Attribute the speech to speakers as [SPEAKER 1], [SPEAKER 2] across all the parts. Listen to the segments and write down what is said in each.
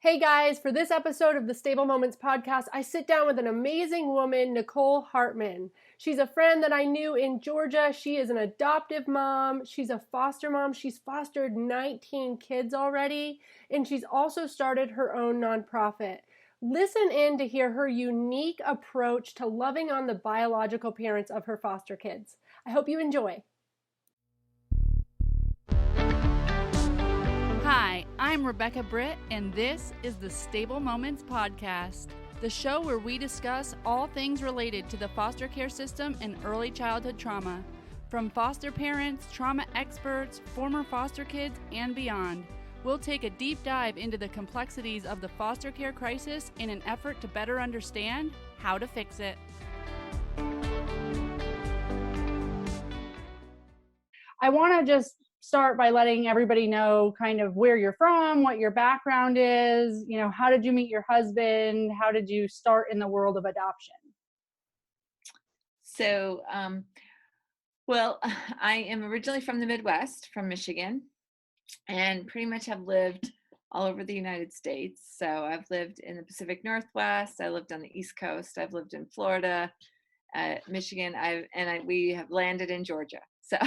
[SPEAKER 1] Hey guys, for this episode of the Stable Moments podcast, I sit down with an amazing woman, Nicole Hartman. She's a friend that I knew in Georgia. She is an adoptive mom. She's a foster mom. She's fostered 19 kids already, and she's also started her own nonprofit. Listen in to hear her unique approach to loving on the biological parents of her foster kids. I hope you enjoy.
[SPEAKER 2] Hi, I'm Rebecca Britt, and this is the Stable Moments Podcast, the show where we discuss all things related to the foster care system and early childhood trauma, from foster parents, trauma experts, former foster kids, and beyond. We'll take a deep dive into the complexities of the foster care crisis in an effort to better understand how to fix it.
[SPEAKER 3] I want to just start by letting everybody know kind of where you're from, what your background is, how did you meet your husband? How did you start in the world of adoption?
[SPEAKER 4] So, well, I am originally from the Midwest, from Michigan, and pretty much have lived all over the United States. So I've lived in the Pacific Northwest. I lived on the East Coast. I've lived in Florida, Michigan. We have landed in Georgia. So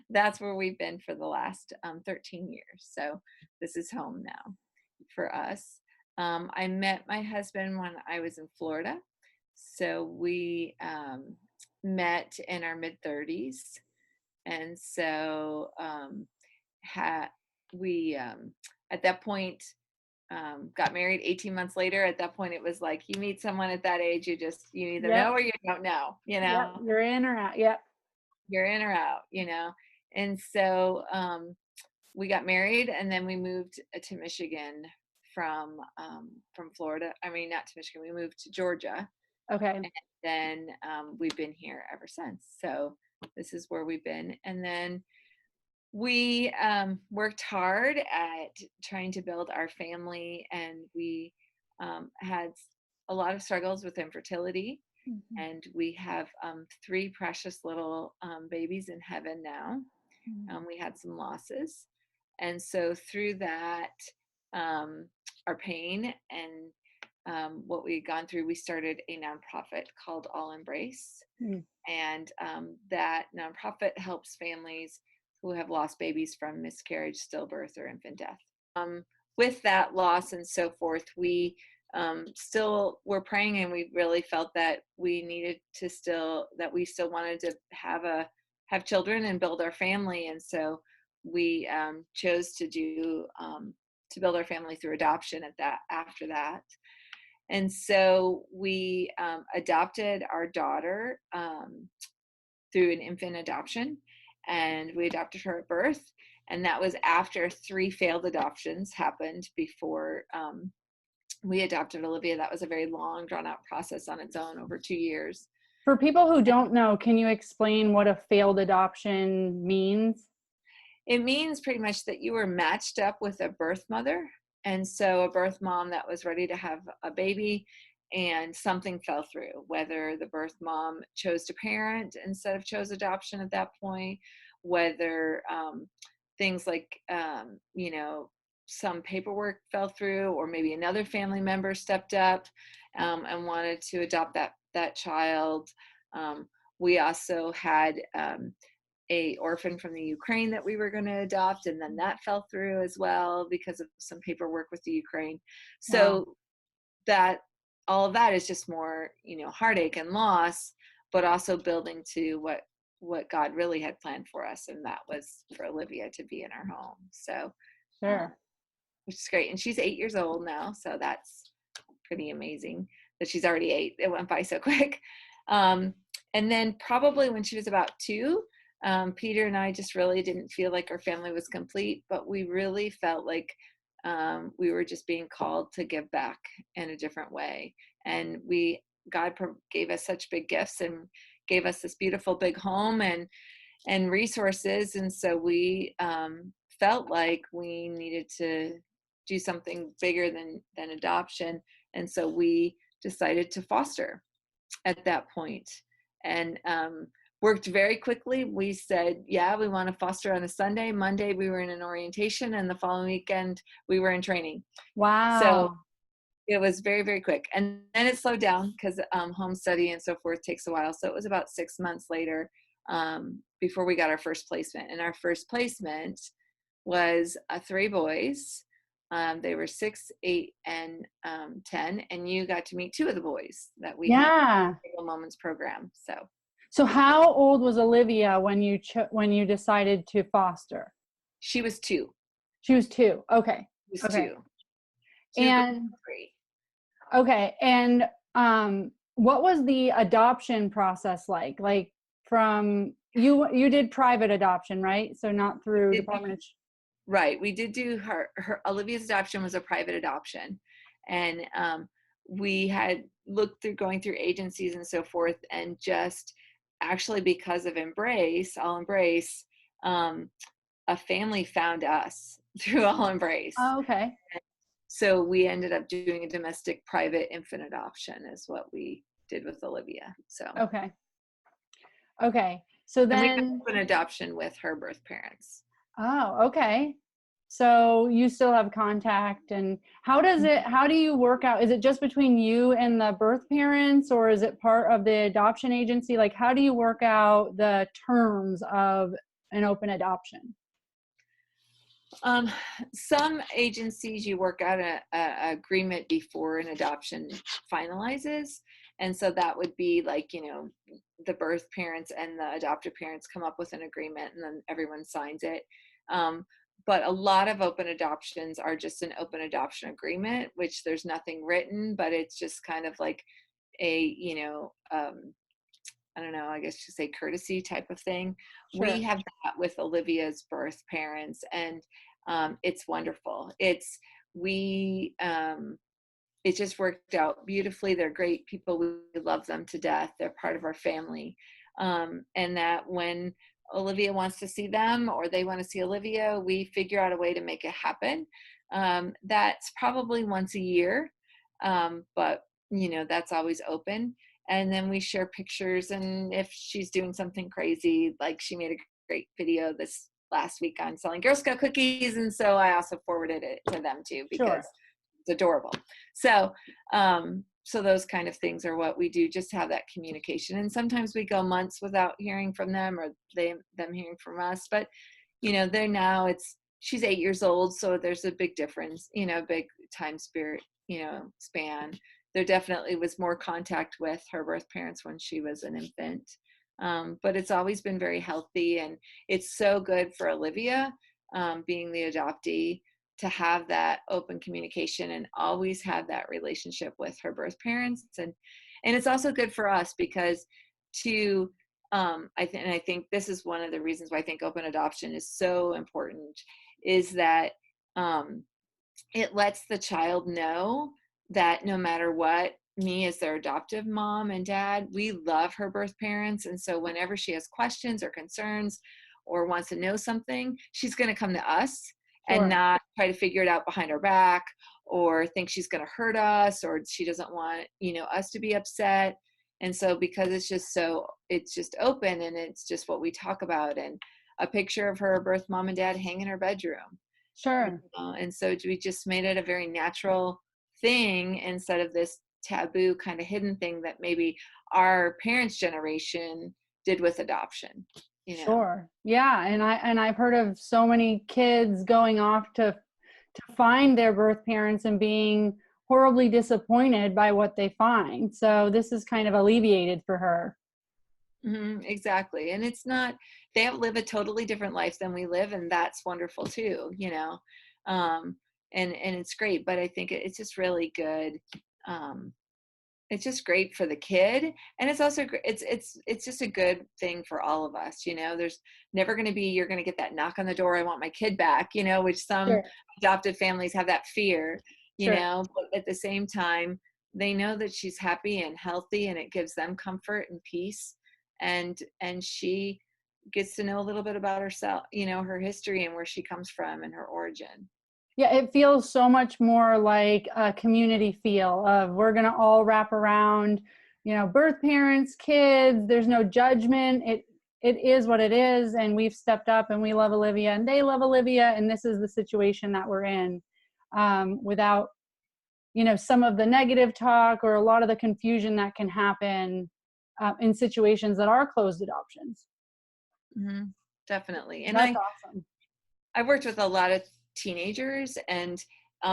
[SPEAKER 4] that's where we've been for the last 13 years. So this is home now for us. I met my husband when I was in Florida. So we met in our mid-30s. And so at that point, got married 18 months later. At that point, it was like, you meet someone at that age, you either know or you don't know,
[SPEAKER 3] Yep, you're in or out. Yep.
[SPEAKER 4] You're in or out, And so we got married, and then we moved to Michigan from Florida. I mean, not to Michigan, we moved to Georgia.
[SPEAKER 3] Okay.
[SPEAKER 4] And then we've been here ever since. So this is where we've been. And then we worked hard at trying to build our family, and we had a lot of struggles with infertility. Mm-hmm. And we have 3 precious little babies in heaven now. Mm-hmm. We had some losses. And so through that, our pain and what we had gone through, we started a nonprofit called All Embrace. Mm-hmm. And that nonprofit helps families who have lost babies from miscarriage, stillbirth, or infant death. With that loss and so forth, we still were praying, and we really felt that we needed to we still wanted to have children and build our family. And so we chose to build our family through adoption after that. And so we adopted our daughter through an infant adoption, and we adopted her at birth. And that was after 3 failed adoptions happened before we adopted Olivia. That was a very long, drawn-out process on its own, over 2 years.
[SPEAKER 3] For people who don't know, can you explain what a failed adoption means?
[SPEAKER 4] It means pretty much that you were matched up with a birth mother, and so a birth mom that was ready to have a baby, and something fell through, whether the birth mom chose to parent instead of chose adoption at that point, whether things like, some paperwork fell through, or maybe another family member stepped up and wanted to adopt that child. We also had a orphan from the Ukraine that we were going to adopt, and then that fell through as well because of some paperwork with the Ukraine. So that all of that is just more, heartache and loss, but also building to what God really had planned for us, and that was for Olivia to be in our home. So
[SPEAKER 3] sure.
[SPEAKER 4] Which is great. And she's 8 years old now, so that's pretty amazing that she's already 8. It went by so quick. And then probably when she was about 2, Peter and I just really didn't feel like our family was complete, but we really felt like we were just being called to give back in a different way. And God gave us such big gifts and gave us this beautiful big home and resources. And so we felt like we needed to do something bigger than adoption. And so we decided to foster at that point. And worked very quickly. We said, yeah, we want to foster on a Sunday. Monday, we were in an orientation, and the following weekend, we were in training.
[SPEAKER 3] Wow.
[SPEAKER 4] So it was very, very quick. And then it slowed down because home study and so forth takes a while. So it was about 6 months later before we got our first placement. And our first placement was 3 boys. They were 6, 8, and 10. And you got to meet 2 of the boys that we had in the Stable Moments program.
[SPEAKER 3] So how old was Olivia when you decided to foster?
[SPEAKER 4] She was 2.
[SPEAKER 3] She was 2. Okay.
[SPEAKER 4] She was 2.
[SPEAKER 3] And 3. Okay. And what was the adoption process like? Like from you did private adoption, right? So not through Department of.
[SPEAKER 4] Right. We did do her Olivia's adoption was a private adoption. And we had looked through going through agencies and so forth, and just actually because of All Embrace, a family found us through All Embrace.
[SPEAKER 3] Oh, okay.
[SPEAKER 4] So we ended up doing a domestic private infant adoption is what we did with Olivia. So
[SPEAKER 3] okay. So then
[SPEAKER 4] and we did an adoption with her birth parents.
[SPEAKER 3] Oh, okay. So you still have contact, and how do you work out? Is it just between you and the birth parents, or is it part of the adoption agency? Like, how do you work out the terms of an open adoption?
[SPEAKER 4] Some agencies you work out a agreement before an adoption finalizes. And so that would be like, the birth parents and the adoptive parents come up with an agreement, and then everyone signs it. But a lot of open adoptions are just an open adoption agreement, which there's nothing written, but it's just kind of like a, I don't know, I guess you say courtesy type of thing. Sure. We have that with Olivia's birth parents, and it's wonderful. It just worked out beautifully. They're great people. We love them to death. They're part of our family. And that when Olivia wants to see them or they want to see Olivia, we figure out a way to make it happen. That's probably once a year, but that's always open. And then we share pictures, and if she's doing something crazy, like she made a great video this last week on selling Girl Scout cookies, and so I also forwarded it to them too because it's adorable. So so those kind of things are what we do, just to have that communication. And sometimes we go months without hearing from them, or them hearing from us. But they're now, she's 8 years old, so there's a big difference, big time span. There definitely was more contact with her birth parents when she was an infant. But it's always been very healthy, and it's so good for Olivia, being the adoptee, to have that open communication and always have that relationship with her birth parents. And it's also good for us because I think this is one of the reasons why I think open adoption is so important, is that it lets the child know that no matter what, me as their adoptive mom and dad, we love her birth parents. And so whenever she has questions or concerns or wants to know something, she's going to come to us. Sure. And not try to figure it out behind our back, or think she's going to hurt us, or she doesn't want, us to be upset. And so because it's just open, and it's just what we talk about, and a picture of her birth mom and dad hang in her bedroom.
[SPEAKER 3] Sure.
[SPEAKER 4] And so we just made it a very natural thing instead of this taboo kind of hidden thing that maybe our parents' generation did with adoption.
[SPEAKER 3] Sure. Yeah. And I've heard of so many kids going off to find their birth parents and being horribly disappointed by what they find. So this is kind of alleviated for her.
[SPEAKER 4] Mm-hmm, exactly. And it's not, they live a totally different life than we live, and that's wonderful too, and it's great. But I think it's just really good. It's just great for the kid, and it's also it's just a good thing for all of us. There's never going to be, you're going to get that knock on the door, I want my kid back, which some Sure. adopted families have that fear, Sure. But at the same time, they know that she's happy and healthy, and it gives them comfort and peace, and she gets to know a little bit about herself, her history and where she comes from and her origin.
[SPEAKER 3] Yeah, it feels so much more like a community feel of we're going to all wrap around, birth parents, kids, there's no judgment. it is what it is, and we've stepped up and we love Olivia and they love Olivia, and this is the situation that we're in, without, some of the negative talk or a lot of the confusion that can happen in situations that are closed adoptions.
[SPEAKER 4] Mm-hmm. Definitely. And
[SPEAKER 3] that's awesome.
[SPEAKER 4] I worked with a lot of teenagers, and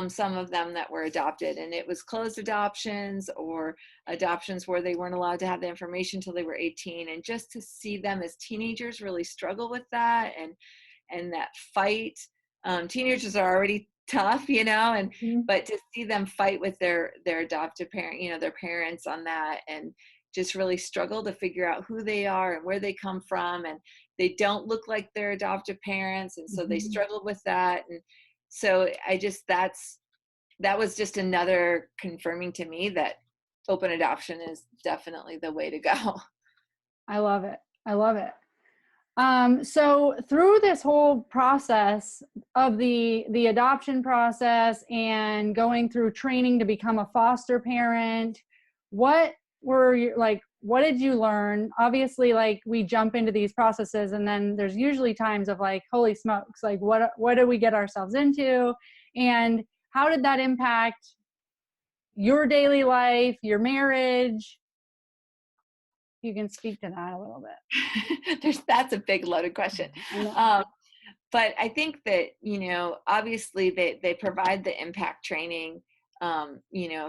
[SPEAKER 4] some of them that were adopted, and it was closed adoptions or adoptions where they weren't allowed to have the information until they were 18. And just to see them as teenagers really struggle with that and that fight. Teenagers are already tough, and but to see them fight with their adoptive parent, their parents on that, and just really struggle to figure out who they are and where they come from, and they don't look like their adoptive parents, and so they struggled with that. And so that was just another confirming to me that open adoption is definitely the way to go.
[SPEAKER 3] I love it. So through this whole process of the adoption process and going through training to become a foster parent, what did you learn? Obviously, we jump into these processes and then there's usually times of holy smokes, what do we get ourselves into? And how did that impact your daily life, your marriage? You can speak to that a little bit.
[SPEAKER 4] That's a big loaded question. But I think that, obviously they provide the impact training,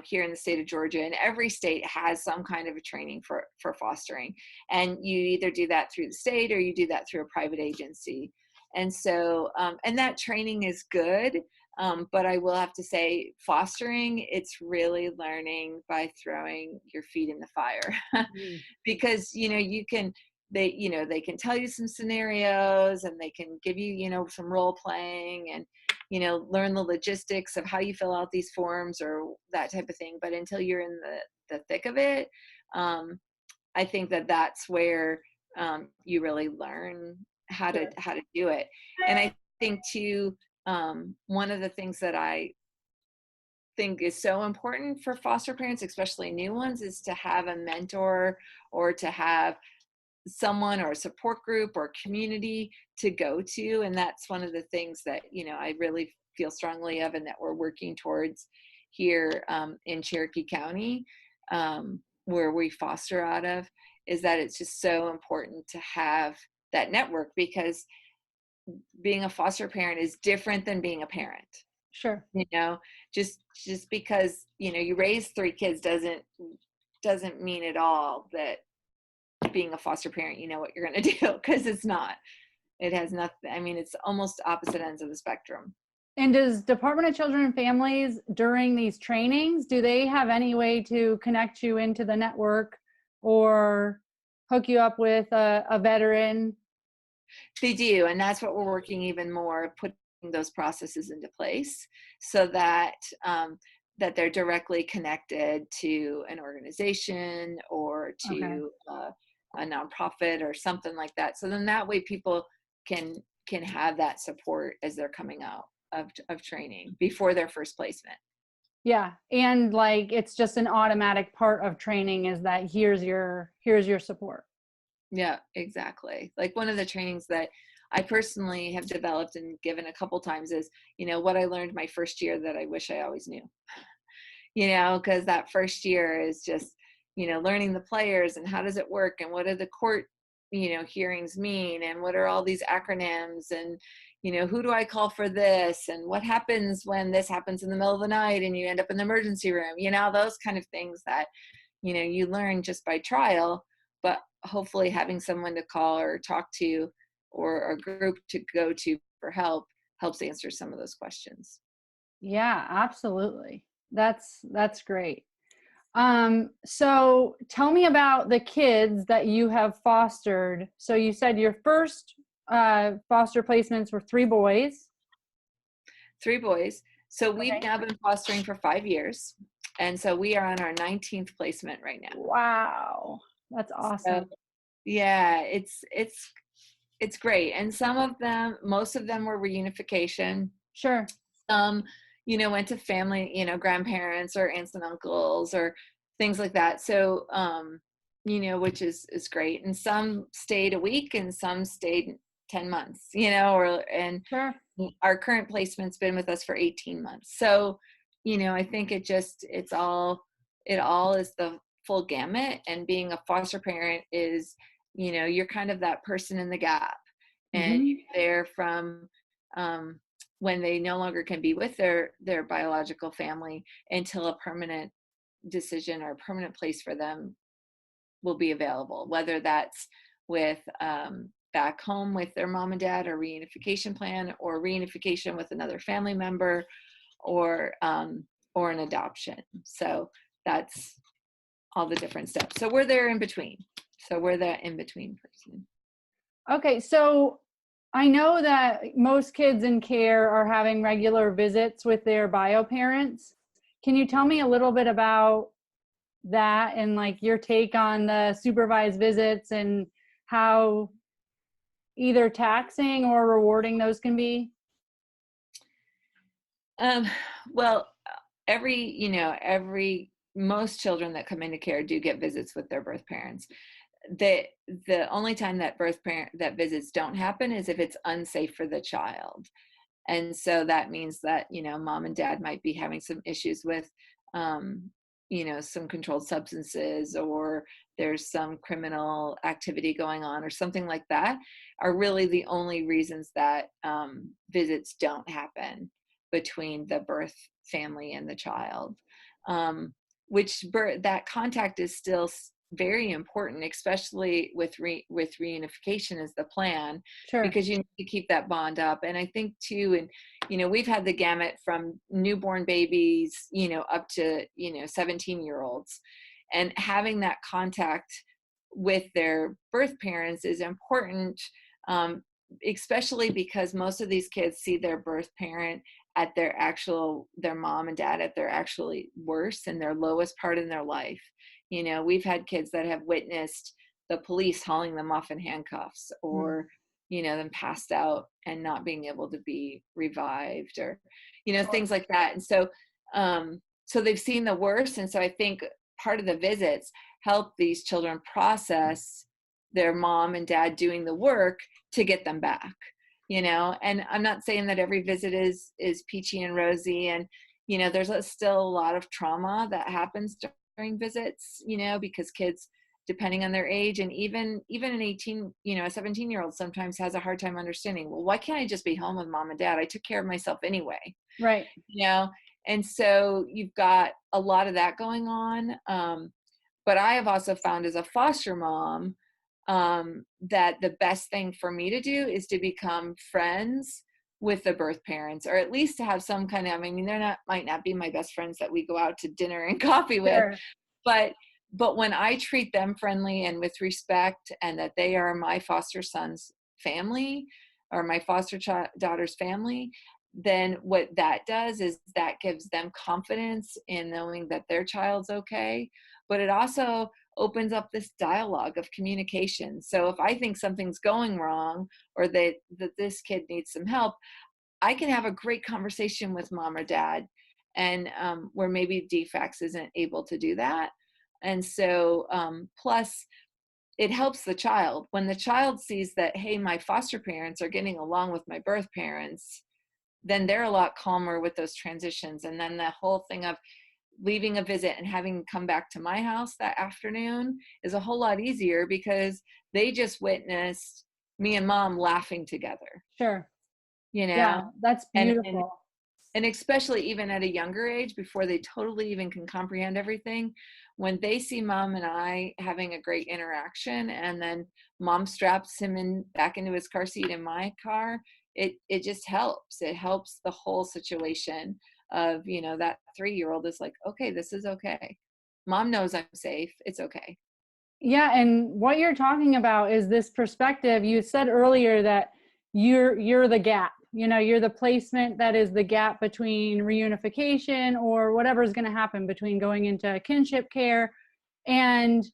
[SPEAKER 4] here in the state of Georgia, and every state has some kind of a training for fostering. And you either do that through the state or you do that through a private agency. And so, and that training is good. But I will have to say, fostering, it's really learning by throwing your feet in the fire. Because, they can tell you some scenarios, and they can give you, some role playing, and, learn the logistics of how you fill out these forms or that type of thing. But until you're in the thick of it, I think that's where you really learn how to do it. And I think too, one of the things that I think is so important for foster parents, especially new ones, is to have a mentor or to have someone or a support group or community to go to. And that's one of the things that, I really feel strongly of, and that we're working towards here in Cherokee County, where we foster out of, is that it's just so important to have that network, because being a foster parent is different than being a parent.
[SPEAKER 3] Sure.
[SPEAKER 4] Just because, you raise 3 kids doesn't mean at all that being a foster parent, you know what you're going to do, because it's not. It has nothing. I mean, it's almost opposite ends of the spectrum.
[SPEAKER 3] And does Department of Children and Families, during these trainings, do they have any way to connect you into the network or hook you up with a veteran?
[SPEAKER 4] They do. And that's what we're working even more, putting those processes into place so that that they're directly connected to an organization or to a nonprofit or something like that. So then that way people can have that support as they're coming out of training before their first placement.
[SPEAKER 3] Yeah. And it's just an automatic part of training is that here's your support.
[SPEAKER 4] Yeah, exactly. One of the trainings that I personally have developed and given a couple times is, what I learned my first year that I wish I always knew, because that first year is just, learning the players and how does it work and what do the court, hearings mean and what are all these acronyms and, who do I call for this and what happens when this happens in the middle of the night and you end up in the emergency room, those kind of things that, you learn just by trial, but hopefully having someone to call or talk to or a group to go to for help helps answer some of those questions.
[SPEAKER 3] Yeah, absolutely. That's great. So tell me about the kids that you have fostered. So you said your first foster placements were 3 boys.
[SPEAKER 4] 3 boys. So we've now been fostering for 5 years. And so we are on our 19th placement right now.
[SPEAKER 3] Wow. That's awesome.
[SPEAKER 4] So, yeah, it's great. And most of them were reunification.
[SPEAKER 3] Sure.
[SPEAKER 4] Some, went to family, grandparents or aunts and uncles or things like that. So, which is great. And some stayed a week and some stayed 10 months, and
[SPEAKER 3] Sure.
[SPEAKER 4] our current placement's been with us for 18 months. So, I think it all is the full gamut. And being a foster parent is, you're kind of that person in the gap, and
[SPEAKER 3] Mm-hmm.
[SPEAKER 4] you're there from when they no longer can be with their biological family until a permanent decision or a permanent place for them will be available, whether that's with back home with their mom and dad, or reunification plan, or reunification with another family member, or an adoption. So that's all the different steps. So we're there in between. So we're that in between person.
[SPEAKER 3] Okay, so I know that most kids in care are having regular visits with their bio parents. Can you tell me a little bit about that and like your take on the supervised visits and how either taxing or rewarding those can be?
[SPEAKER 4] Well, most children that come into care do get visits with their birth parents. The only time that visits don't happen is if it's unsafe for the child. And so that means that, mom and dad might be having some issues with, some controlled substances, or there's some criminal activity going on, or something like that, are really the only reasons that visits don't happen between the birth family and the child. That contact is still very important, especially with reunification is the plan.
[SPEAKER 3] Sure.
[SPEAKER 4] Because you need to keep that bond up. And I think too, and we've had the gamut from newborn babies, up to 17-year-olds, and having that contact with their birth parents is important, especially because most of these kids see their birth parent at their mom and dad at their actually worst and their lowest part in their life. We've had kids that have witnessed the police hauling them off in handcuffs, or them passed out and not being able to be revived, or things like that. And so so they've seen the worst. And so I think part of the visits help these children process their mom and dad doing the work to get them back. And I'm not saying that every visit is peachy and rosy, and there's still a lot of trauma that happens during visits, because kids, depending on their age, and even an 18, a 17-year-old sometimes has a hard time understanding, well, why can't I just be home with mom and dad? I took care of myself anyway.
[SPEAKER 3] Right.
[SPEAKER 4] And so you've got a lot of that going on. But I have also found as a foster mom, that the best thing for me to do is to become friends with the birth parents, or at least to have some kind of, might not be my best friends that we go out to dinner and coffee with, but when I treat them friendly and with respect, and that they are my foster son's family, or my foster daughter's family, then what that does is that gives them confidence in knowing that their child's okay. But it also opens up this dialogue of communication. So if I think something's going wrong, or that this kid needs some help, I can have a great conversation with mom or dad, and where maybe DFACS isn't able to do that. And so plus it helps the child. When the child sees that, hey, my foster parents are getting along with my birth parents, then they're a lot calmer with those transitions. And then the whole thing of leaving a visit and having come back to my house that afternoon is a whole lot easier, because they just witnessed me and mom laughing together.
[SPEAKER 3] Sure. Yeah, that's beautiful.
[SPEAKER 4] And especially even at a younger age, before they totally even can comprehend everything, when they see mom and I having a great interaction, and then mom straps him back into his car seat in my car, it just helps. It helps the whole situation of, that 3-year-old is like, okay, this is okay. Mom knows I'm safe. It's okay.
[SPEAKER 3] Yeah. And what you're talking about is this perspective. You said earlier that you're the gap, you're the placement that is the gap between reunification or whatever is going to happen between going into kinship care and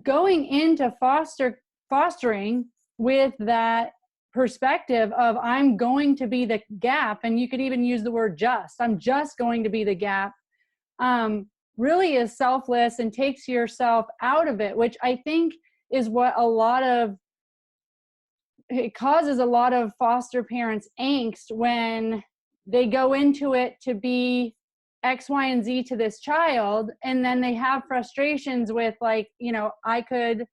[SPEAKER 3] going into fostering with that perspective of, I'm going to be the gap. And you could even use the word just, I'm just going to be the gap. really is selfless and takes yourself out of it, which I think is what it causes a lot of foster parents angst when they go into it to be X, Y, and Z to this child. And then they have frustrations with like, I could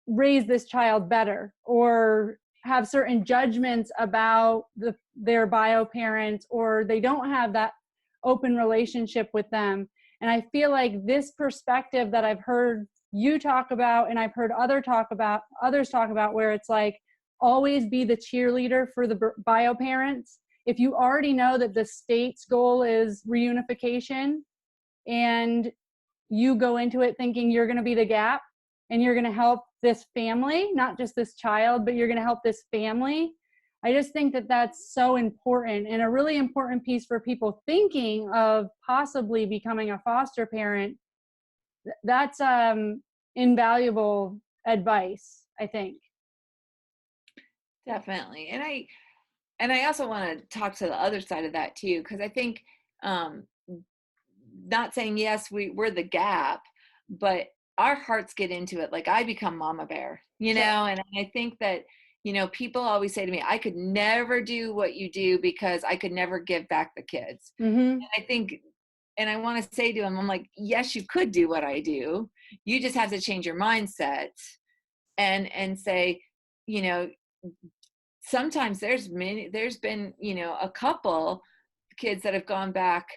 [SPEAKER 3] raise this child better, or have certain judgments about their bio parents, or they don't have that open relationship with them. And I feel like this perspective that I've heard you talk about, and I've heard others talk about, where it's like, always be the cheerleader for the bio parents. If you already know that the state's goal is reunification, and you go into it thinking you're going to be the gap and you're going to help this family, not just this child, but you're going to help this family. I just think that that's so important, and a really important piece for people thinking of possibly becoming a foster parent. That's invaluable advice, I think.
[SPEAKER 4] Definitely. And I also want to talk to the other side of that too, because I think not saying yes, we're the gap, but our hearts get into it. Like, I become mama bear,
[SPEAKER 3] Sure.
[SPEAKER 4] And I think that, people always say to me, I could never do what you do because I could never give back the kids.
[SPEAKER 3] Mm-hmm.
[SPEAKER 4] And I think, and I want to say to them, I'm like, yes, you could do what I do. You just have to change your mindset and say, sometimes there's been, a couple kids that have gone back,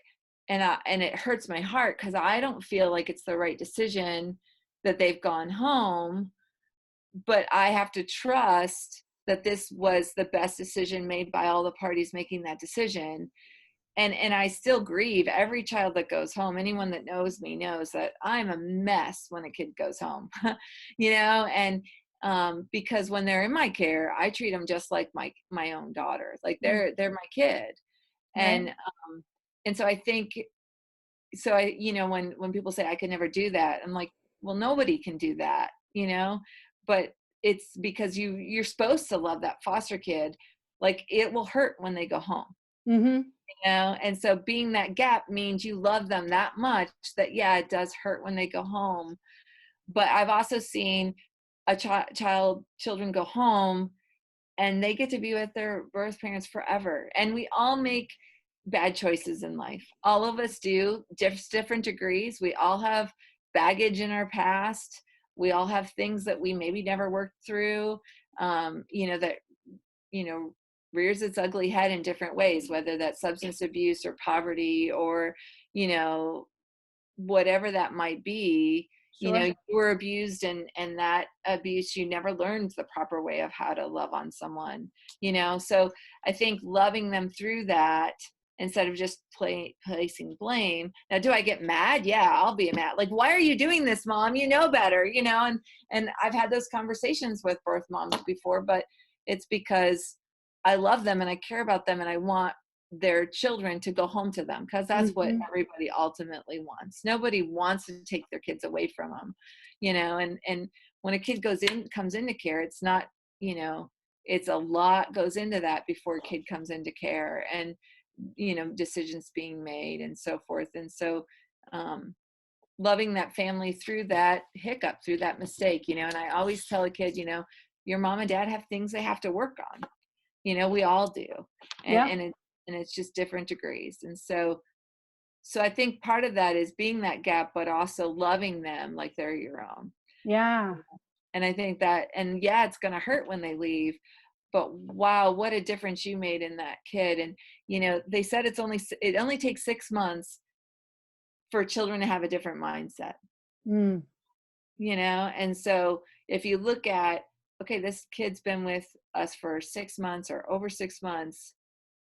[SPEAKER 4] and it hurts my heart because I don't feel like it's the right decision that they've gone home, but I have to trust that this was the best decision made by all the parties making that decision. And I still grieve every child that goes home. Anyone that knows me knows that I'm a mess when a kid goes home, and because when they're in my care, I treat them just like my own daughter. Like they're my kid.
[SPEAKER 3] Right.
[SPEAKER 4] And so I think, when people say I could never do that, I'm like, well, nobody can do that, but it's because you're supposed to love that foster kid. Like, it will hurt when they go home.
[SPEAKER 3] Mm-hmm.
[SPEAKER 4] And so being that gap means you love them that much that, yeah, it does hurt when they go home. But I've also seen children go home and they get to be with their birth parents forever. And we all make bad choices in life. All of us do, different degrees. We all have baggage in our past. We all have things that we maybe never worked through, that, rears its ugly head in different ways, whether that's substance abuse or poverty or, whatever that might be.
[SPEAKER 3] Sure.
[SPEAKER 4] You were abused, and that abuse, you never learned the proper way of how to love on someone, so I think loving them through that instead of just placing blame. Now, do I get mad? Yeah, I'll be mad. Like, why are you doing this, Mom? You know better, and I've had those conversations with birth moms before, but it's because I love them and I care about them and I want their children to go home to them, because that's what everybody ultimately wants. Nobody wants to take their kids away from them, and when a kid comes into care, it's not, it's a lot goes into that before a kid comes into care, and decisions being made and so forth. And so loving that family through that hiccup, through that mistake, and I always tell a kid, your mom and dad have things they have to work on, we all do. And it's just different degrees. And so I think part of that is being that gap, but also loving them like they're your own.
[SPEAKER 3] Yeah.
[SPEAKER 4] And I think that, and yeah, it's going to hurt when they leave, but wow, what a difference you made in that kid. And, they said it only takes 6 months for children to have a different mindset, and so if you look at, okay, this kid's been with us for 6 months or over 6 months,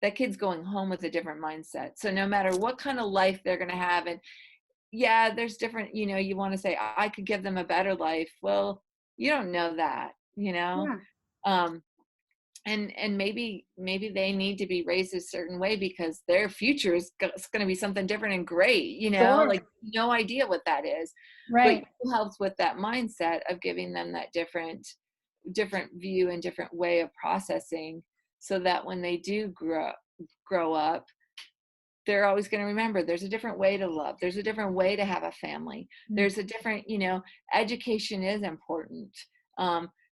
[SPEAKER 4] that kid's going home with a different mindset. So no matter what kind of life they're going to have, and yeah, there's different, you want to say, I could give them a better life. Well, you don't know that,
[SPEAKER 3] Yeah.
[SPEAKER 4] And maybe they need to be raised a certain way because their future is going to be something different and great,
[SPEAKER 3] Sure.
[SPEAKER 4] like no idea what that is.
[SPEAKER 3] Right.
[SPEAKER 4] But it helps with that mindset of giving them that different view and different way of processing, so that when they do grow up, they're always going to remember there's a different way to love. There's a different way to have a family. There's a different, education is important.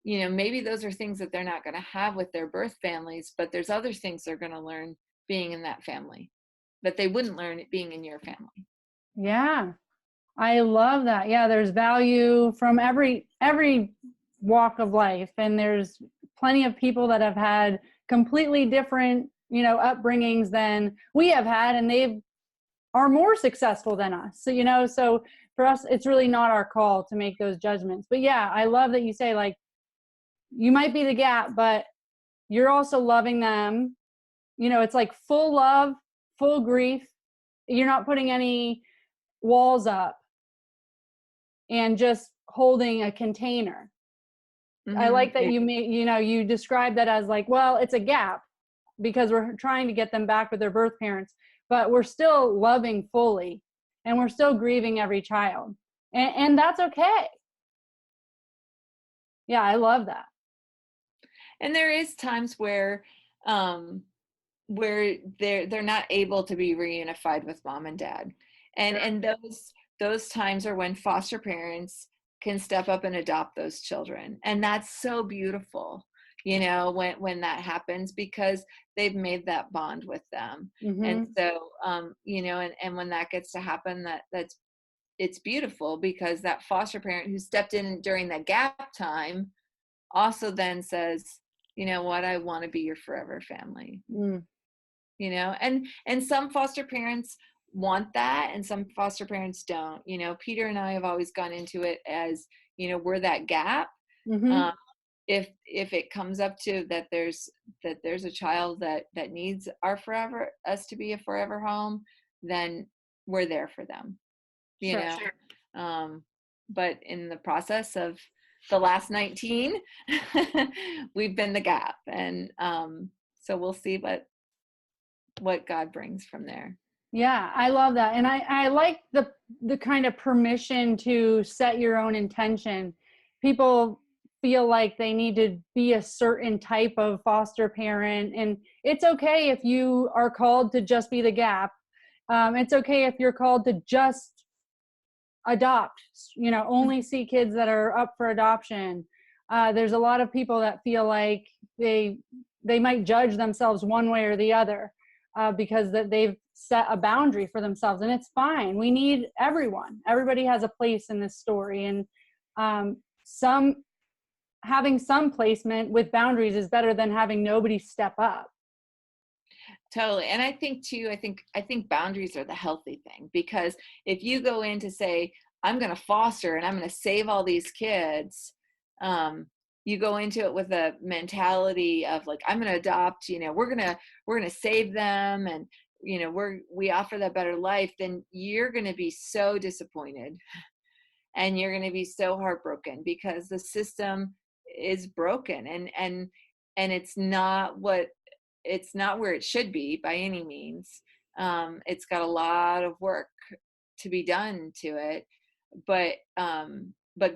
[SPEAKER 4] Maybe those are things that they're not going to have with their birth families, but there's other things they're going to learn being in that family that they wouldn't learn it being in your family.
[SPEAKER 3] Yeah. I love that. Yeah, there's value from every walk of life, and there's plenty of people that have had completely different, upbringings than we have had, and they are more successful than us. So, so for us, it's really not our call to make those judgments. But yeah, I love that you say, like, you might be the gap, but you're also loving them. It's like full love, full grief. You're not putting any walls up and just holding a container. I like that you describe that as like, well, it's a gap because we're trying to get them back with their birth parents, but we're still loving fully and we're still grieving every child. And that's okay. Yeah, I love that.
[SPEAKER 4] And there is times where they're not able to be reunified with mom and dad. And those times are when foster parents can step up and adopt those children. And that's so beautiful, when that happens, because they've made that bond with them.
[SPEAKER 3] Mm-hmm.
[SPEAKER 4] And so, and when that gets to happen, it's beautiful, because that foster parent who stepped in during the gap time also then says, you know what, I want to be your forever family. And some foster parents want that and some foster parents don't. Peter and I have always gone into it as, we're that gap.
[SPEAKER 3] Mm-hmm.
[SPEAKER 4] If it comes up to that there's a child that needs us to be a forever home, then we're there for them. Sure. But in the process of the last 19, we've been the gap, and so we'll see what God brings from there.
[SPEAKER 3] Yeah, I love that. And I like the kind of permission to set your own intention. People feel like they need to be a certain type of foster parent, and it's okay if you are called to just be the gap. It's okay if you're called to just adopt, only see kids that are up for adoption. There's a lot of people that feel like they might judge themselves one way or the other because that they've set a boundary for themselves, and it's fine. We need everyone. Everybody has a place in this story, and having some placement with boundaries is better than having nobody step up.
[SPEAKER 4] Totally. And I think too, I think boundaries are the healthy thing, because if you go in to say, I'm going to foster and I'm going to save all these kids, you go into it with a mentality of like, I'm going to adopt, we're going to save them, and we offer that better life, then you're going to be so disappointed and you're going to be so heartbroken, because the system is broken, and it's not where it should be by any means. It's got a lot of work to be done to it, but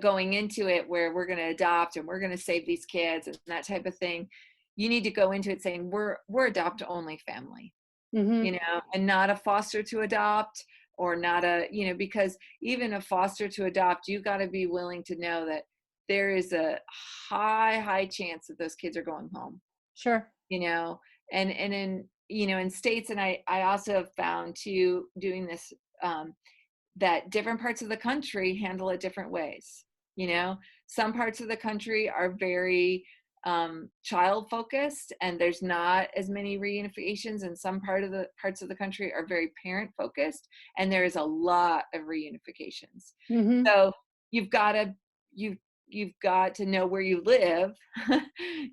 [SPEAKER 4] going into it where we're going to adopt and we're going to save these kids and that type of thing, you need to go into it saying we're adopt only family,
[SPEAKER 3] Mm-hmm.
[SPEAKER 4] And not a foster to adopt, or not because even a foster to adopt, you got to be willing to know that there is a high chance that those kids are going home.
[SPEAKER 3] Sure.
[SPEAKER 4] And in states, and I also have found too, doing this, that different parts of the country handle it different ways. Some parts of the country are very child focused, and there's not as many reunifications, and some parts of the country are very parent focused, and there is a lot of reunifications.
[SPEAKER 3] Mm-hmm.
[SPEAKER 4] So you've got to know where you live,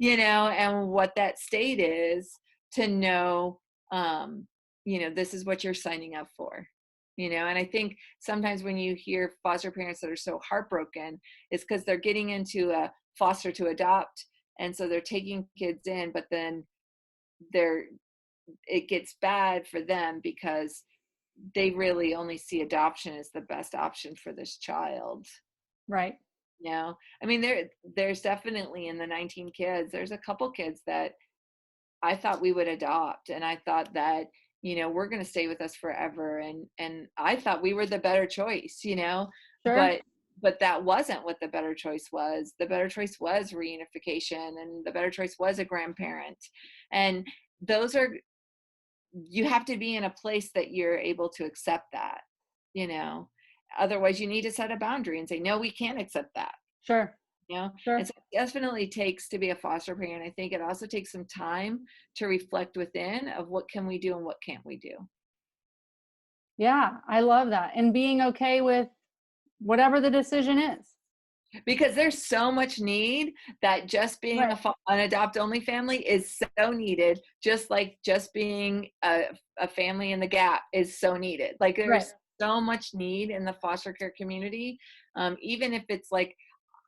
[SPEAKER 4] and what that state is, to know, this is what you're signing up for, and I think sometimes when you hear foster parents that are so heartbroken, it's because they're getting into a foster to adopt, and so they're taking kids in, but then it gets bad for them because they really only see adoption as the best option for this child.
[SPEAKER 3] Right.
[SPEAKER 4] I mean, there's definitely, in the 19 kids, there's a couple kids that I thought we would adopt, and I thought that, we're going to stay with us forever. And I thought we were the better choice,
[SPEAKER 3] Sure.
[SPEAKER 4] but that wasn't what the better choice was. The better choice was reunification, and the better choice was a grandparent. And those are, you have to be in a place that you're able to accept that, you know, otherwise you need to set a boundary and say, no, we can't accept that.
[SPEAKER 3] Sure.
[SPEAKER 4] And
[SPEAKER 3] Sure.
[SPEAKER 4] so it definitely takes to be a foster parent. I think it also takes some time to reflect within of what can we do and what can't we do.
[SPEAKER 3] Yeah, I love that. And being okay with whatever the decision is.
[SPEAKER 4] Because there's so much need that just being
[SPEAKER 3] Right.
[SPEAKER 4] an adopt only family is so needed, just like just being a family in the gap is so needed. Like
[SPEAKER 3] Right.
[SPEAKER 4] there's so much need in the foster care community. Even if it's like,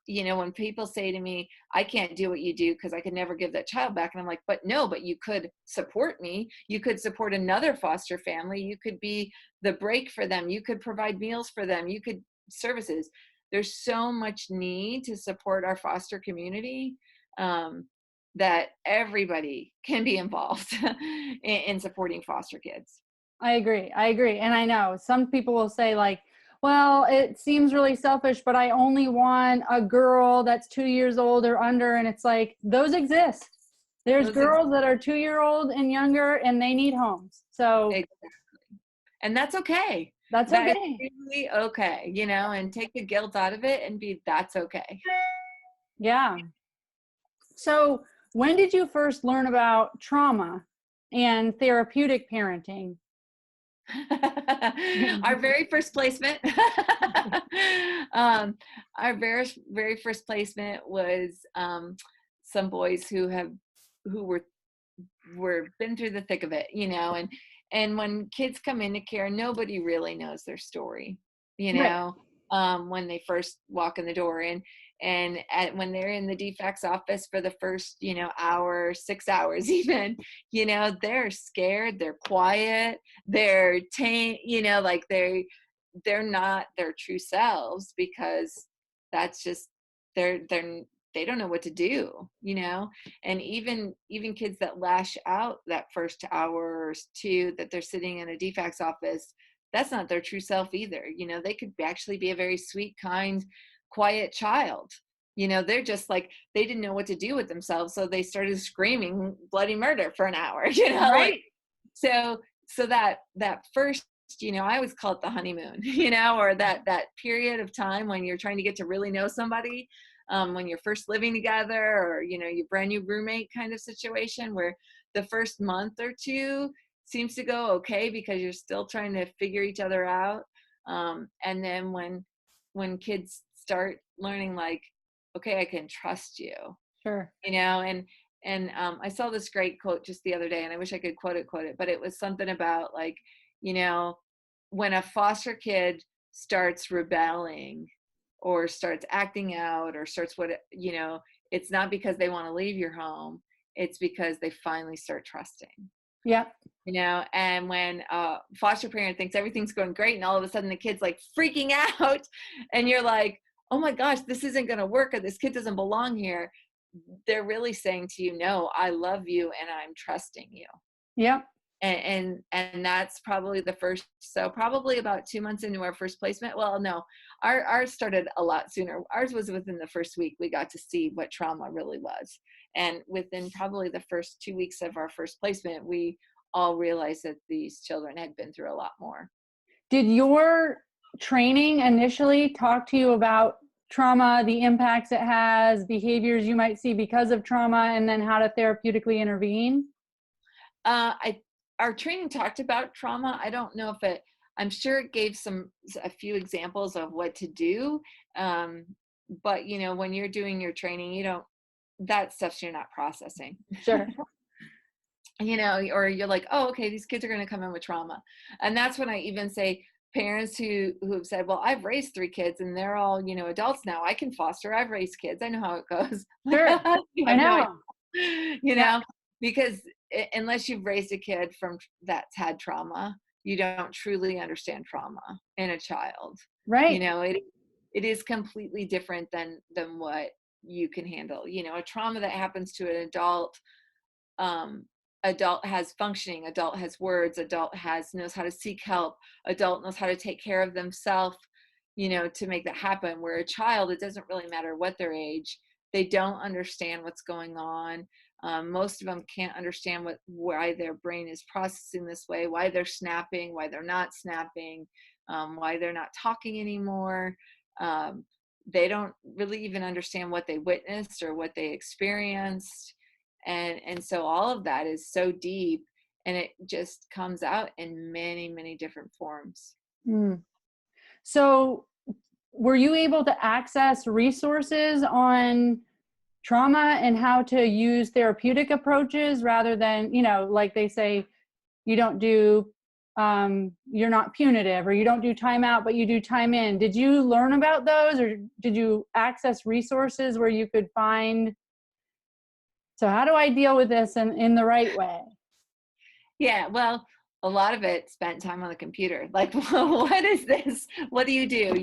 [SPEAKER 4] when people say to me, I can't do what you do because I could never give that child back. And I'm like, but you could support me. You could support another foster family. You could be the break for them. You could provide meals for them. You could services. There's so much need to support our foster community that everybody can be involved in supporting foster kids.
[SPEAKER 3] I agree. And I know some people will say like, well, it seems really selfish, but I only want a girl that's 2 years old or under. And it's like, those exist. There's girls that are 2-year-old and younger, and they need homes. So
[SPEAKER 4] exactly. And that's okay.
[SPEAKER 3] That's
[SPEAKER 4] that
[SPEAKER 3] okay.
[SPEAKER 4] is really okay, and take the guilt out of it and that's okay.
[SPEAKER 3] Yeah. So when did you first learn about trauma and therapeutic parenting?
[SPEAKER 4] Our very first placement. Our very first placement was some boys who were been through the thick of it, and when kids come into care, nobody really knows their story,
[SPEAKER 3] Right.
[SPEAKER 4] When they first walk in the door, and when they're in the DFACS office for the first, hour, 6 hours even, they're scared, they're quiet, they're like they're not their true selves, because that's just they don't know what to do, and even kids that lash out that first hour or two that they're sitting in a DFACS office, that's not their true self either. They could actually be a very sweet, kind, quiet child. They're just like, they didn't know what to do with themselves, so they started screaming bloody murder for an hour.
[SPEAKER 3] Right.
[SPEAKER 4] Like, so that first, I always call it the honeymoon, or that period of time when you're trying to get to really know somebody, when you're first living together, or your brand new roommate kind of situation, where the first month or two seems to go okay because you're still trying to figure each other out, and then when kids start learning, like, okay, I can trust you,
[SPEAKER 3] Sure.
[SPEAKER 4] and I saw this great quote just the other day, and I wish I could quote it, but it was something about like, when a foster kid starts rebelling or starts acting out or starts it's not because they want to leave your home, it's because they finally start trusting.
[SPEAKER 3] Yeah.
[SPEAKER 4] And when a foster parent thinks everything's going great and all of a sudden the kid's like freaking out and you're like, oh my gosh, this isn't going to work, or this kid doesn't belong here, they're really saying to you, no, I love you and I'm trusting you.
[SPEAKER 3] Yeah.
[SPEAKER 4] And that's probably the first, so probably about 2 months into our first placement. Well, no, ours started a lot sooner. Ours was within the first week we got to see what trauma really was. And within probably the first 2 weeks of our first placement, we all realized that these children had been through a lot more.
[SPEAKER 3] Did your training initially talk to you about trauma, the impacts it has, behaviors you might see because of trauma, and then how to therapeutically intervene?
[SPEAKER 4] Our training talked about trauma. I don't know if I'm sure it gave a few examples of what to do. But when you're doing your training, that stuff you're not processing.
[SPEAKER 3] Sure.
[SPEAKER 4] Or you're like, oh, okay, these kids are going to come in with trauma. And that's when I even say, parents who have said, well, I've raised 3 kids and they're all, adults now, I can foster, I've raised kids, I know how it goes.
[SPEAKER 3] Sure. I know.
[SPEAKER 4] Because unless you've raised a kid that's had trauma, you don't truly understand trauma in a child.
[SPEAKER 3] Right.
[SPEAKER 4] It is completely different than what you can handle. A trauma that happens to an adult, adult has functioning, adult has words, adult knows how to seek help, adult knows how to take care of themselves, to make that happen. Where a child, it doesn't really matter what their age, they don't understand what's going on. Most of them can't understand why their brain is processing this way, why they're snapping, why they're not snapping, why they're not talking anymore. They don't really even understand what they witnessed or what they experienced. And so all of that is so deep, and it just comes out in many, many different forms.
[SPEAKER 3] Mm. So were you able to access resources on trauma and how to use therapeutic approaches rather than, like they say, you don't do, you're not punitive, or you don't do time out, but you do time in. Did you learn about those, or did you access resources where you could find, so how do I deal with this in the right way?
[SPEAKER 4] Yeah, well, a lot of it spent time on the computer. Like, what is this? What do you do?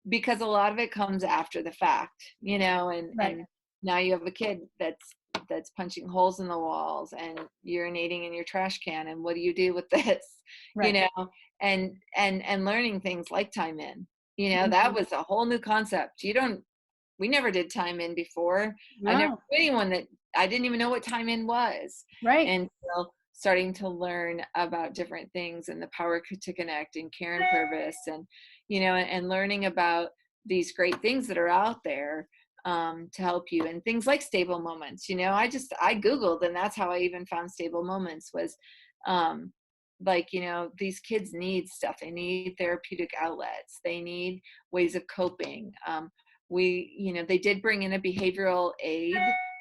[SPEAKER 4] Because a lot of it comes after the fact, and now you have a kid that's punching holes in the walls and urinating in your trash can, and what do you do with this?
[SPEAKER 3] Right.
[SPEAKER 4] And learning things like time in.
[SPEAKER 3] Mm-hmm.
[SPEAKER 4] That was a whole new concept. We never did time in before.
[SPEAKER 3] No.
[SPEAKER 4] I never knew anyone that, I didn't even know what time in was.
[SPEAKER 3] Right.
[SPEAKER 4] And so starting to learn about different things and the power to connect and care and purpose, and and learning about these great things that are out there to help you, and things like stable moments. I Googled, and that's how I even found stable moments, was these kids need stuff. They need therapeutic outlets. They need ways of coping. They did bring in a behavioral aid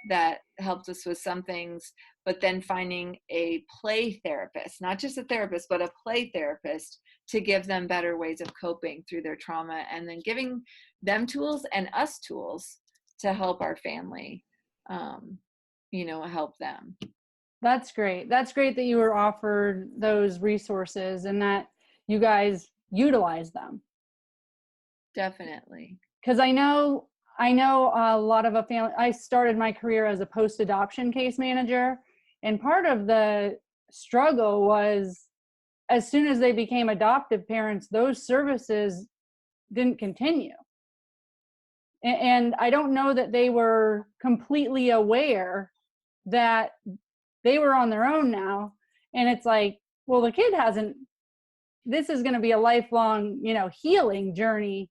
[SPEAKER 4] that helped us with some things, but then finding a play therapist, not just a therapist, but a play therapist, to give them better ways of coping through their trauma, and then giving them tools and us tools to help our family, help them.
[SPEAKER 3] That's great. That's great that you were offered those resources and that you guys utilize them.
[SPEAKER 4] Definitely.
[SPEAKER 3] Because I know a lot of a family. I started my career as a post-adoption case manager, and part of the struggle was, as soon as they became adoptive parents, those services didn't continue. And I don't know that they were completely aware that they were on their own now. And it's like, well, the kid this is going to be a lifelong, healing journey.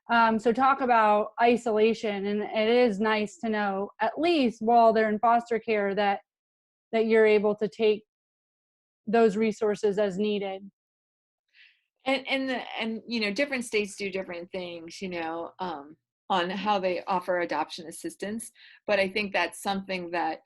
[SPEAKER 3] So talk about isolation, and it is nice to know, at least while they're in foster care, that you're able to take those resources as needed.
[SPEAKER 4] And different states do different things, on how they offer adoption assistance. But I think that's something that,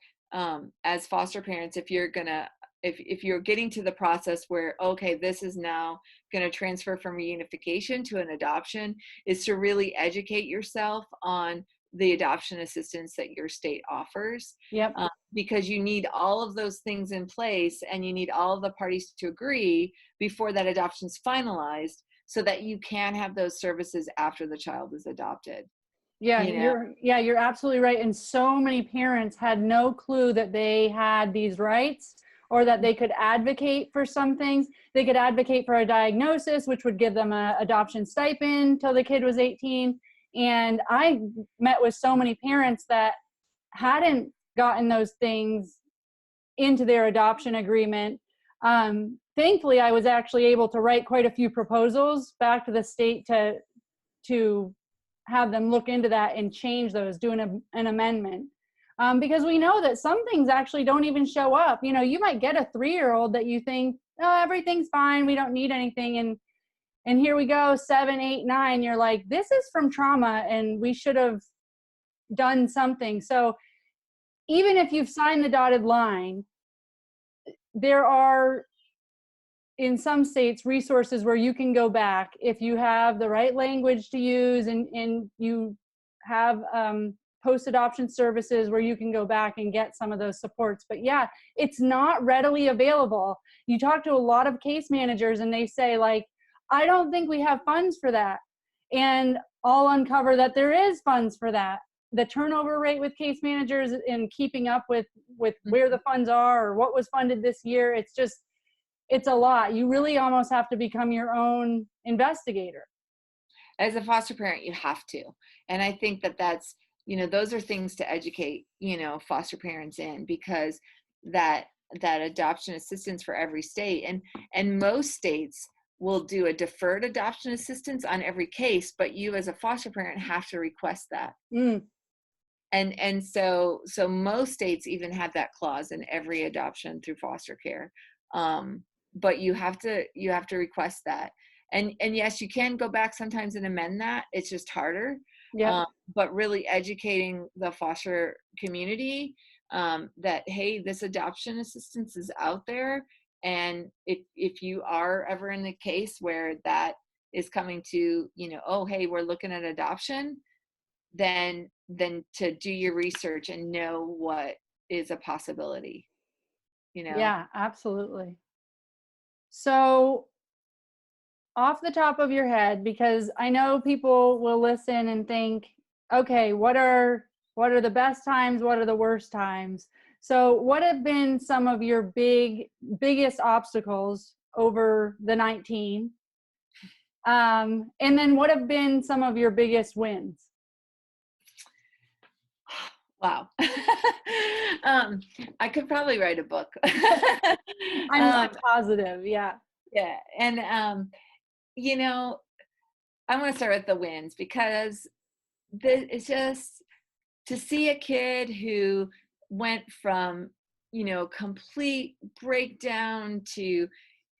[SPEAKER 4] as foster parents, if you're getting to the process where, okay, this is now going to transfer from reunification to an adoption, is to really educate yourself on the adoption assistance that your state offers.
[SPEAKER 3] Yep.
[SPEAKER 4] Because you need all of those things in place, and you need all of the parties to agree before that adoption is finalized, so that you can have those services after the child is adopted.
[SPEAKER 3] Yeah, you're absolutely right. And so many parents had no clue that they had these rights, or that they could advocate for some things. They could advocate for a diagnosis, which would give them an adoption stipend till the kid was 18. And I met with so many parents that hadn't gotten those things into their adoption agreement. Thankfully, I was actually able to write quite a few proposals back to the state to have them look into that and change those, do an amendment. Because we know that some things actually don't even show up. You might get a 3-year-old that you think, oh, everything's fine, we don't need anything. And here we go, 7, 8, 9, you're like, this is from trauma and we should have done something. So even if you've signed the dotted line, there are, in some states, resources where you can go back if you have the right language to use, and you have post-adoption services where you can go back and get some of those supports. But yeah, it's not readily available. You talk to a lot of case managers and they say, like, I don't think we have funds for that. And I'll uncover that there is funds for that. the turnover rate with case managers and keeping up with where the funds are or what was funded this year. It's a lot. You really almost have to become your own investigator.
[SPEAKER 4] As a foster parent, you have to. And I think that's, those are things to educate, foster parents in, because that adoption assistance for every state, and most states will do a deferred adoption assistance on every case, but you as a foster parent have to request that. And so most states even have that clause in every adoption through foster care. But you have to request that. And yes, you can go back sometimes and amend that. It's just harder.
[SPEAKER 3] Yeah.
[SPEAKER 4] But really educating the foster community that, hey, this adoption assistance is out there. And if you are ever in the case where that is coming to, oh, hey, we're looking at adoption, then to do your research and know what is a possibility,
[SPEAKER 3] Yeah, absolutely. So off the top of your head, because I know people will listen and think, okay, what are the best times? What are the worst times? So what have been some of your biggest obstacles over the 19? And then what have been some of your biggest wins?
[SPEAKER 4] Wow. I could probably write a book.
[SPEAKER 3] I'm positive. Yeah.
[SPEAKER 4] Yeah. And, I want to start with the wins, because it's just to see a kid who went from, complete breakdown to,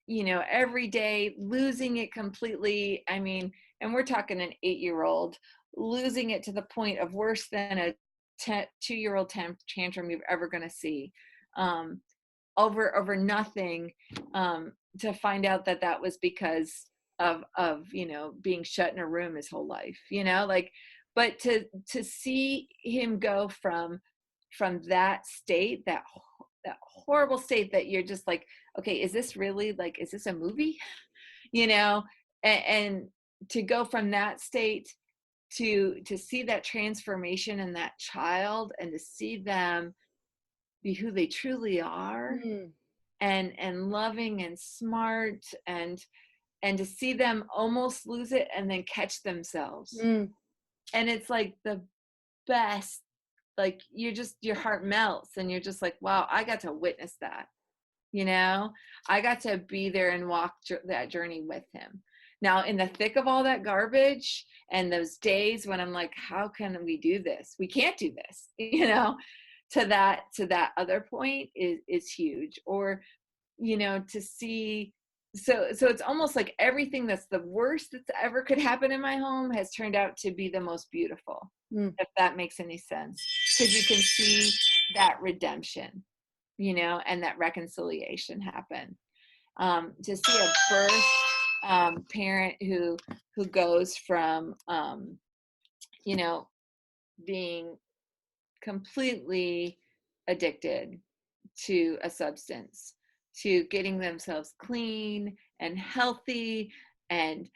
[SPEAKER 4] every day losing it completely. I mean, and we're talking an 8-year-old losing it to the point of worse than a 2-year-old tantrum you're ever going to see, over nothing, to find out that was because of being shut in a room his whole life, but to see him go from that state, that horrible state that you're just like, okay, is this really, like, is this a movie? And to go from that state to see that transformation in that child, and to see them be who they truly are, and loving and smart, and to see them almost lose it and then catch themselves. And it's like the best, like, your heart melts, and you're just like, wow, I got to witness that. I got to be there and walk that journey with him. Now, in the thick of all that garbage and those days when I'm like, how can we do this? We can't do this, to that other point is huge. Or, to see, so it's almost like everything that's the worst that's ever could happen in my home has turned out to be the most beautiful, if that makes any sense. Because you can see that redemption, and that reconciliation happen. To see a birth parent who goes from, being completely addicted to a substance, to getting themselves clean and healthy, and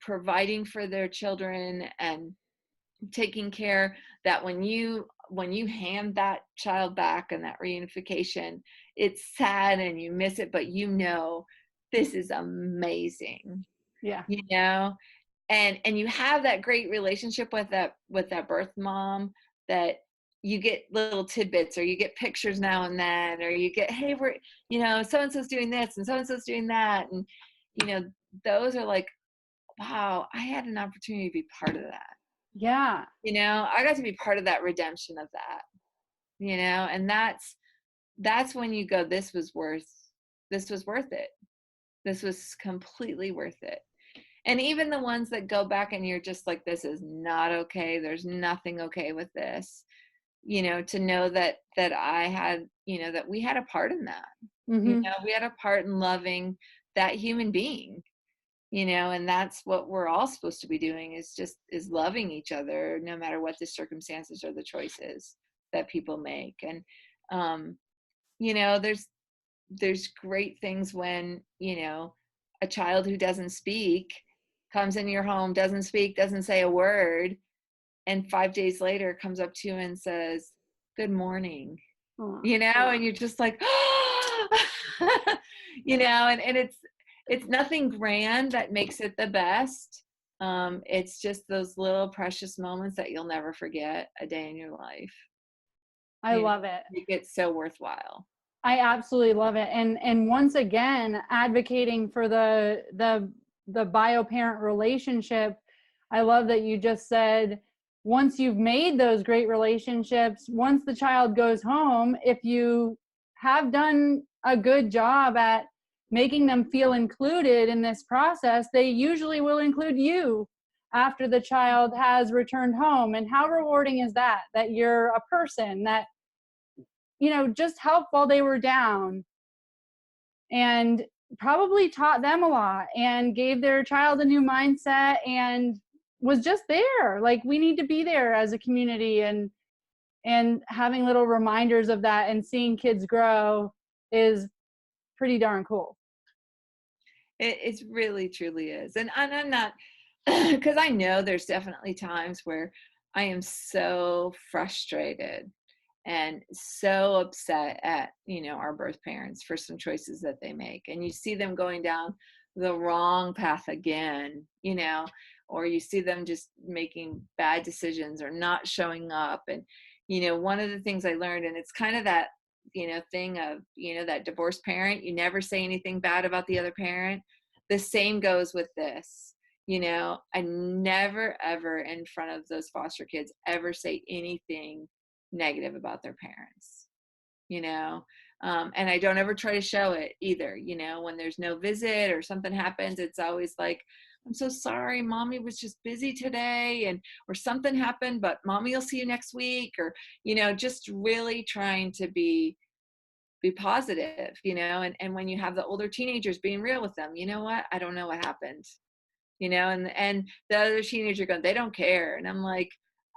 [SPEAKER 4] providing for their children, and taking care that when you hand that child back and that reunification, it's sad and you miss it, but this is amazing.
[SPEAKER 3] Yeah.
[SPEAKER 4] And you have that great relationship with that birth mom, that you get little tidbits, or you get pictures now and then, or you get, hey, we're, so-and-so's doing this and so-and-so's doing that. And, those are like, wow, I had an opportunity to be part of that.
[SPEAKER 3] Yeah.
[SPEAKER 4] I got to be part of that redemption of that, and that's when you go, this was worth it. This was completely worth it. And even the ones that go back and you're just like, this is not okay. There's nothing okay with this, to know that I had, that we had a part in that, we had a part in loving that human being, and that's what we're all supposed to be doing, is loving each other, no matter what the circumstances or the choices that people make. And, there's great things when, a child who doesn't speak comes in your home, doesn't speak, doesn't say a word, and 5 days later comes up to you and says, "Good morning,"
[SPEAKER 3] Aw.
[SPEAKER 4] and you're just like, and it's nothing grand that makes it the best. It's just those little precious moments that you'll never forget a day in your life.
[SPEAKER 3] I love it.
[SPEAKER 4] Make it so worthwhile.
[SPEAKER 3] I absolutely love it. And once again, advocating for the bio-parent relationship. I love that you just said, once you've made those great relationships, once the child goes home, if you have done a good job at making them feel included in this process, they usually will include you after the child has returned home. And how rewarding is that, that you're a person that, just helped while they were down and probably taught them a lot and gave their child a new mindset and was just there. Like, we need to be there as a community, and having little reminders of that and seeing kids grow is pretty darn cool.
[SPEAKER 4] It really truly is. And I'm not, because I know there's definitely times where I am so frustrated and so upset at, our birth parents for some choices that they make. And you see them going down the wrong path again, or you see them just making bad decisions or not showing up. And, one of the things I learned, and it's kind of that, thing of, that divorced parent, you never say anything bad about the other parent. The same goes with this. I never, ever in front of those foster kids ever say anything negative about their parents, and I don't ever try to show it either. When there's no visit or something happens, it's always like, "I'm so sorry, mommy was just busy today," or something happened, but mommy will see you next week, or, just really trying to be positive, and when you have the older teenagers, being real with them, what, I don't know what happened, and the other teenager going, "They don't care." And I'm like,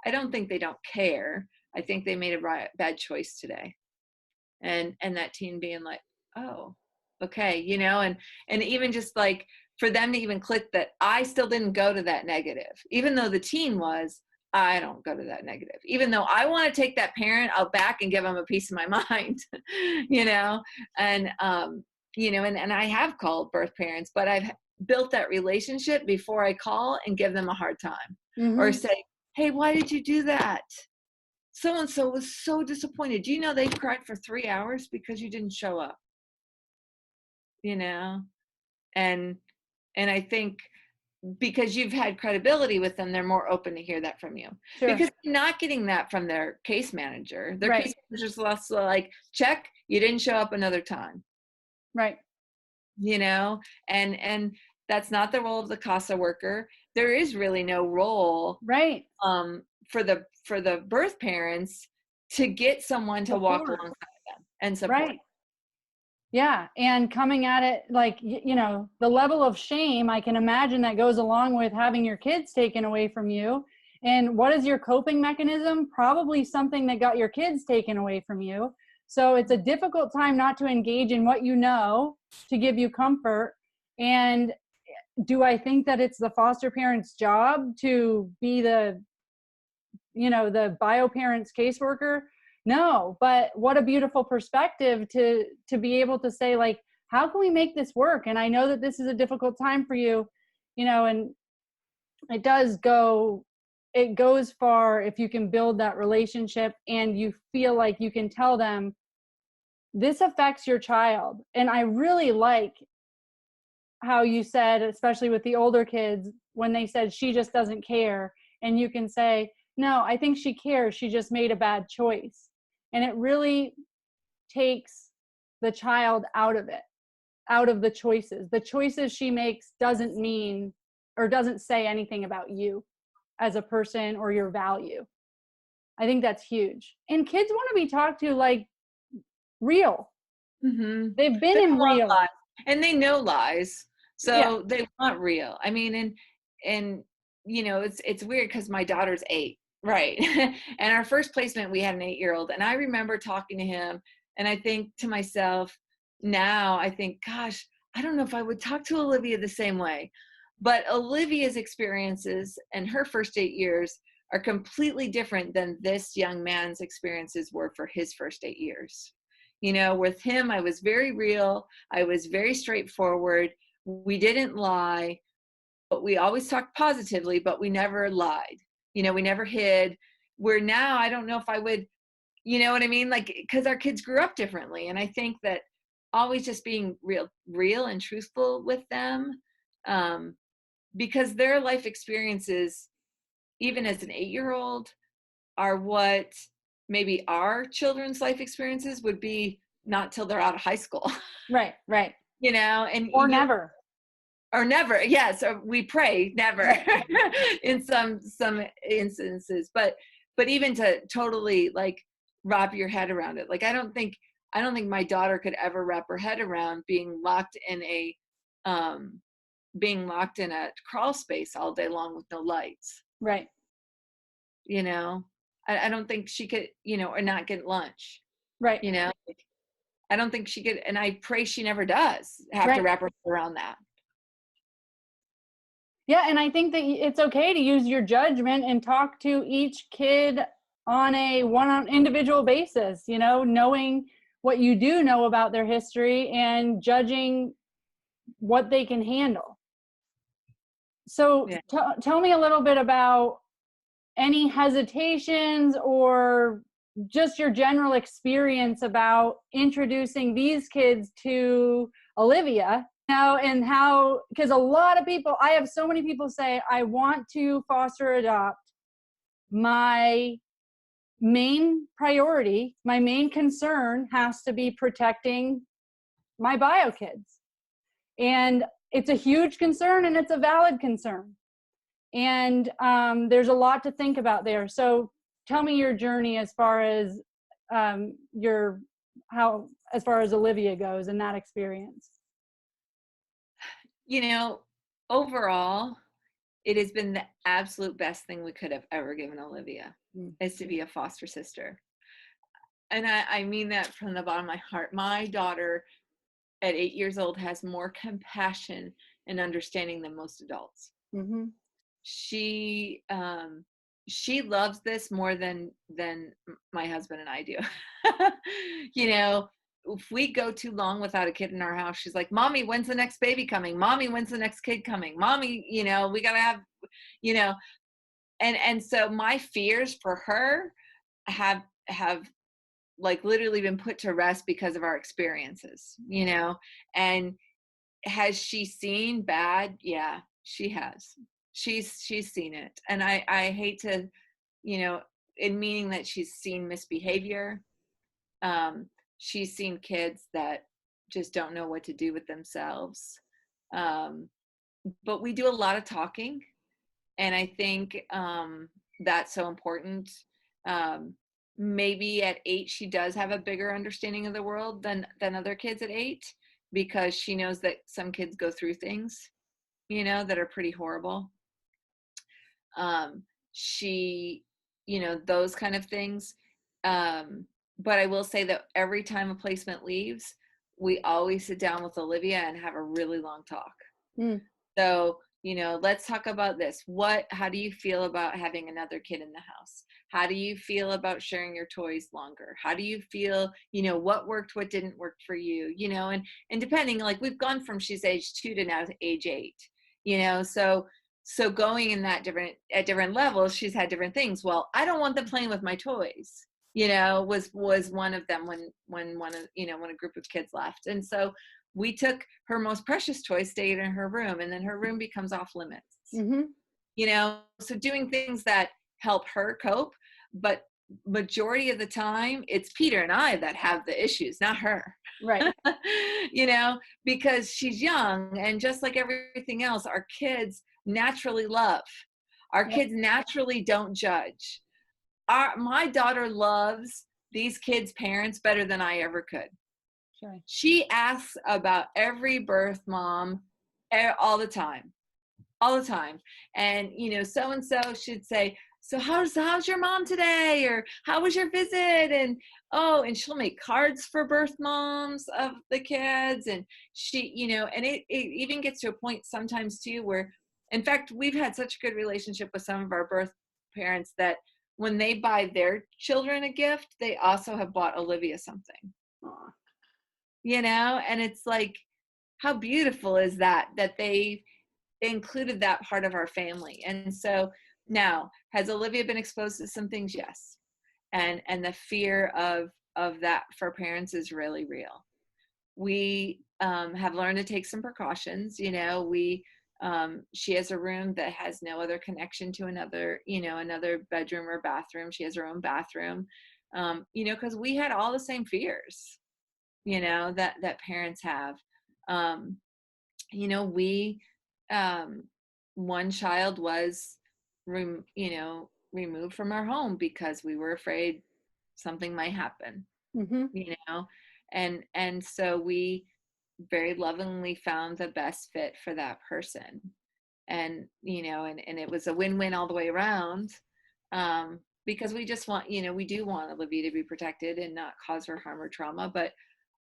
[SPEAKER 4] I don't think they don't care. I think they made a bad choice today. And that teen being like, "Oh, okay," and even just like for them to even click that I still didn't go to that negative, even though the teen was, I don't go to that negative, even though I want to take that parent out back and give them a piece of my mind, and, and I have called birth parents, but I've built that relationship before I call and give them a hard time, or say, "Hey, why did you do that? So-and-so was so disappointed. Do you know they cried for 3 hours because you didn't show up?" And I think because you've had credibility with them, they're more open to hear that from you.
[SPEAKER 3] Sure.
[SPEAKER 4] Because they're not getting that from their case manager. Their
[SPEAKER 3] Right.
[SPEAKER 4] case manager's also like, "Check, you didn't show up another time."
[SPEAKER 3] Right.
[SPEAKER 4] And that's not the role of the CASA worker. There is really no role
[SPEAKER 3] Right.
[SPEAKER 4] for the birth parents to get someone to walk
[SPEAKER 3] Support.
[SPEAKER 4] alongside them and support.
[SPEAKER 3] Right. Yeah. And coming at it like, the level of shame, I can imagine that goes along with having your kids taken away from you. And what is your coping mechanism? Probably something that got your kids taken away from you. So it's a difficult time not to engage in what you know to give you comfort. And do I think that it's the foster parent's job to be the bio parent's caseworker? No, but what a beautiful perspective to be able to say, like, how can we make this work? And I know that this is a difficult time for you, and it goes far if you can build that relationship and you feel like you can tell them this affects your child. And I really like how you said, especially with the older kids, when they said she just doesn't care, and you can say, no, I think she cares, she just made a bad choice. And it really takes the child out of it, out of the choices. The choices she makes doesn't mean or doesn't say anything about you as a person or your value. I think that's huge. And kids want to be talked to like real.
[SPEAKER 4] Mm-hmm.
[SPEAKER 3] They've been in real.
[SPEAKER 4] Lies. And they know lies. So
[SPEAKER 3] Yeah.
[SPEAKER 4] They want real. I mean, and it's weird because my daughter's 8. Right. And our first placement, we had an 8-year-old. And I remember talking to him, and I think to myself now, I think, gosh, I don't know if I would talk to Olivia the same way. But Olivia's experiences and her first 8 years are completely different than this young man's experiences were for his first 8 years. With him, I was very real. I was very straightforward. We didn't lie, but we always talked positively, but we never lied. We never hid. Where now, I don't know if I would, you know what I mean? Like, because our kids grew up differently. And I think that always just being real and truthful with them, because their life experiences, even as an 8-year-old, are what maybe our children's life experiences would be not till they're out of high school.
[SPEAKER 3] Right.
[SPEAKER 4] And
[SPEAKER 3] Or never.
[SPEAKER 4] Or never. Yes. Or we pray never in some instances, but even to totally like wrap your head around it. Like, I don't think my daughter could ever wrap her head around being locked in a crawl space all day long with no lights.
[SPEAKER 3] Right.
[SPEAKER 4] I don't think she could, or not get lunch.
[SPEAKER 3] Right.
[SPEAKER 4] I don't think she could, and I pray she never does have to wrap her head around that.
[SPEAKER 3] Yeah, and I think that it's okay to use your judgment and talk to each kid on a one-on individual basis, knowing what you do know about their history and judging what they can handle. So tell me a little bit about any hesitations or just your general experience about introducing these kids to Olivia. And how, because a lot of people, I have so many people say, I want to foster adopt. My main priority, my main concern has to be protecting my bio kids. And it's a huge concern and it's a valid concern. And there's a lot to think about there. So tell me your journey as far as as far as Olivia goes and that experience.
[SPEAKER 4] Overall, it has been the absolute best thing we could have ever given Olivia, is to be a foster sister. And I mean that from the bottom of my heart. My daughter at 8 years old has more compassion and understanding than most adults.
[SPEAKER 3] Mm-hmm.
[SPEAKER 4] She loves this more than my husband and I do. If we go too long without a kid in our house, she's like, Mommy, when's the next baby coming? Mommy, when's the next kid coming? Mommy, we gotta have, and so my fears for her have like literally been put to rest because of our experiences, and has she seen bad? Yeah, she has. She's seen it. And I hate to, in meaning that she's seen misbehavior. She's seen kids that just don't know what to do with themselves. But we do a lot of talking. And I think that's so important. Maybe at 8, she does have a bigger understanding of the world than other kids at 8, because she knows that some kids go through things, that are pretty horrible. She, those kind of things. But I will say that every time a placement leaves, we always sit down with Olivia and have a really long talk. So, let's talk about this. How do you feel about having another kid in the house? How do you feel about sharing your toys longer? How do you feel, what worked, what didn't work for you, and depending, like we've gone from she's age 2 to now age 8, so going in that at different levels, she's had different things. Well, I don't want them playing with my toys, was one of them when a group of kids left. And so we took her most precious toy, stayed in her room, and then her room becomes off limits. Mm-hmm. So doing things that help her cope, but majority of the time it's Peter and I that have the issues, not her.
[SPEAKER 3] Right.
[SPEAKER 4] Because she's young, and just like everything else, our kids naturally love. Our kids naturally don't judge. My daughter loves these kids' parents better than I ever could.
[SPEAKER 3] Sure.
[SPEAKER 4] She asks about every birth mom all the time. And, so-and-so should say, so how's your mom today? Or how was your visit? And, and she'll make cards for birth moms of the kids. And she, and it even gets to a point sometimes too, where, in fact, we've had such a good relationship with some of our birth parents that when they buy their children a gift, they also have bought Olivia something.
[SPEAKER 3] Aw.
[SPEAKER 4] You know, and it's like, how beautiful is that they included that part of our family. And so now, has Olivia been exposed to some things? Yes. And the fear of that for parents is really real. We have learned to take some precautions. You know, she has a room that has no other connection to another bedroom or bathroom. She has her own bathroom, you know, because we had all the same fears, you know, that parents have. You know, one child was removed from our home because we were afraid something might happen.
[SPEAKER 3] Mm-hmm.
[SPEAKER 4] You know, and so we very lovingly found the best fit for that person. And you know, and it was a win-win all the way around, because we just want, you know, we do want Olivia to be protected and not cause her harm or trauma. But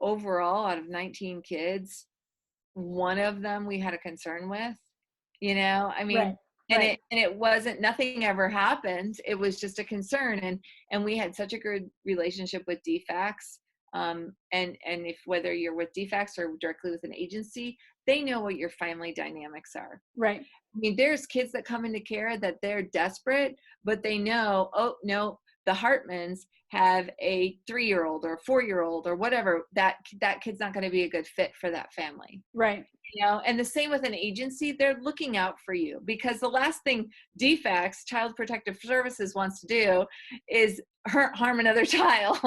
[SPEAKER 4] overall, out of 19 kids, one of them we had a concern with, you know, I mean,
[SPEAKER 3] Right.
[SPEAKER 4] and it wasn't, nothing ever happened. It was just a concern. And we had such a good relationship with DFACS. And if, whether you're with DFACS or directly with an agency, they know what your family dynamics are.
[SPEAKER 3] Right.
[SPEAKER 4] I mean, there's kids that come into care that they're desperate, but they know, oh no, the Hartmans have a 3-year-old or a 4-year-old or whatever, that kid's not going to be a good fit for that family.
[SPEAKER 3] Right.
[SPEAKER 4] You know, and the same with an agency, they're looking out for you, because the last thing DFACS, Child Protective Services, wants to do is harm another child.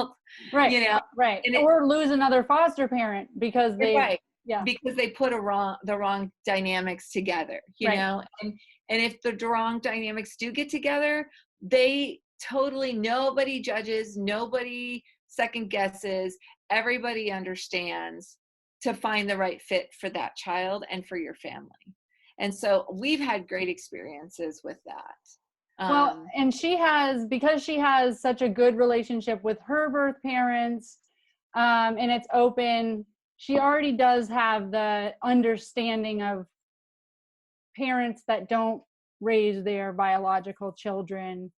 [SPEAKER 3] Right.
[SPEAKER 4] You know,
[SPEAKER 3] Right.
[SPEAKER 4] and
[SPEAKER 3] Or lose another foster parent because they,
[SPEAKER 4] right,
[SPEAKER 3] yeah,
[SPEAKER 4] because they put the wrong dynamics together. You
[SPEAKER 3] Right.
[SPEAKER 4] know, and if the wrong dynamics do get together, they totally, nobody judges, nobody second guesses, everybody understands to find the right fit for that child and for your family. And so we've had great experiences with that.
[SPEAKER 3] Well, and because she has such a good relationship with her birth parents, and it's open, she already does have the understanding of parents that don't raise their biological children.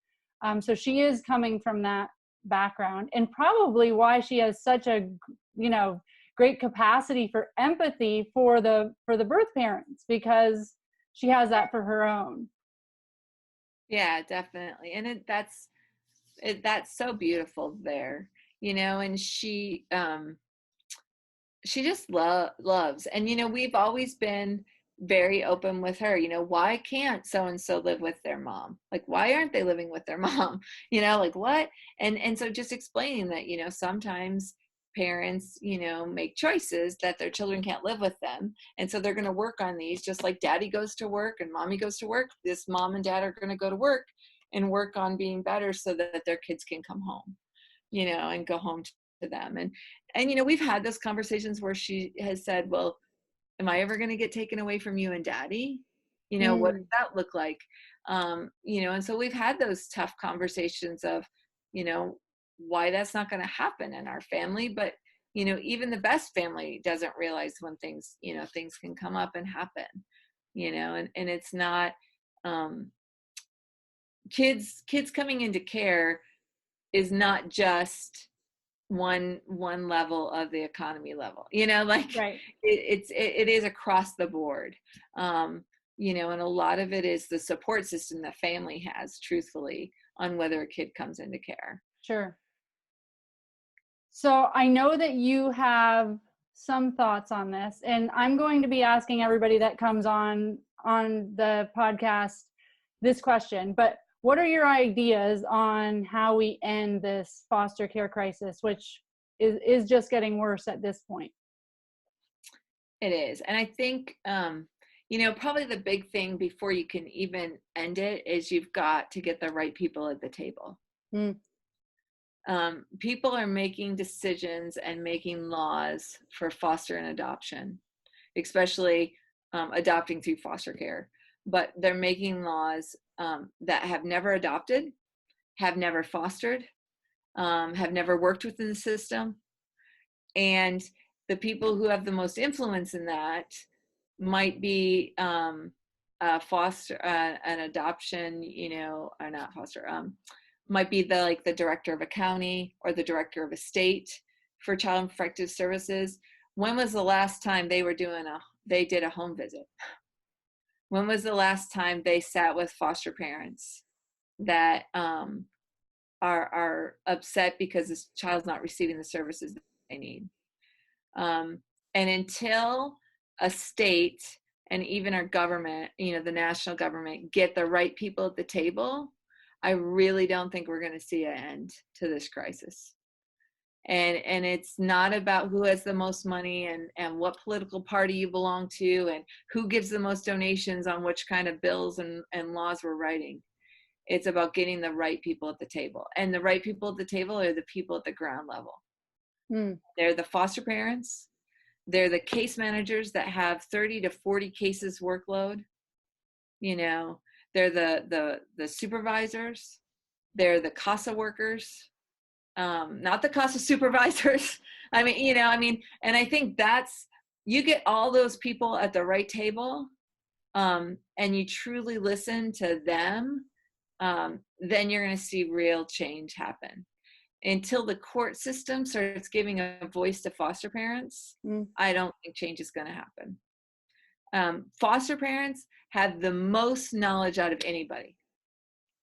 [SPEAKER 3] So she is coming from that background, and probably why she has such a, you know, great capacity for empathy for the birth parents, because she has that for her own.
[SPEAKER 4] Yeah, definitely. And that's so beautiful there, you know, and she just loves. And, you know, we've always been very open with her, you know, why can't so-and-so live with their mom? Like, why aren't they living with their mom? You know, like what? And so just explaining that, you know, sometimes parents, you know, make choices that their children can't live with them. And so they're going to work on these, just like daddy goes to work and mommy goes to work. This mom and dad are going to go to work and work on being better so that their kids can come home, you know, and go home to them. And, you know, we've had those conversations where she has said, well, am I ever going to get taken away from you and daddy? You know, what does that look like? You know, and so we've had those tough conversations of, you know, why that's not going to happen in our family. But, you know, even the best family doesn't realize when things, you know, things can come up and happen, you know, and it's not, kids coming into care is not just one level of the economy level, you know, like
[SPEAKER 3] Right.
[SPEAKER 4] it is across the board. You know, and a lot of it is the support system that family has, truthfully, on whether a kid comes into care.
[SPEAKER 3] Sure. So I know that you have some thoughts on this, and I'm going to be asking everybody that comes on the podcast this question, but what are your ideas on how we end this foster care crisis, which is just getting worse at this point?
[SPEAKER 4] It is. And I think, you know, probably the big thing before you can even end it is you've got to get the right people at the table. People are making decisions and making laws for foster and adoption, especially adopting through foster care. But they're making laws that have never adopted, have never fostered, have never worked within the system. And the people who have the most influence in that might be foster, an adoption, or not foster, might be the director of a county or the director of a state for child and protective services. When was the last time they did a home visit? When was the last time they sat with foster parents that are upset because this child's not receiving the services that they need? And until a state and even our government, the national government, get the right people at the table, I really don't think we're going to see an end to this crisis. And it's not about who has the most money and what political party you belong to and who gives the most donations on which kind of bills and laws we're writing. It's about getting the right people at the table. And the right people at the table are the people at the ground level. They're the foster parents. They're the case managers that have 30 to 40 cases workload. They're the supervisors. They're the CASA workers, not the CASA supervisors. And I think you get all those people at the right table, and you truly listen to them, then you're going to see real change happen. Until the court system starts giving a voice to foster parents, I don't think change is going to happen. Foster parents have the most knowledge out of anybody,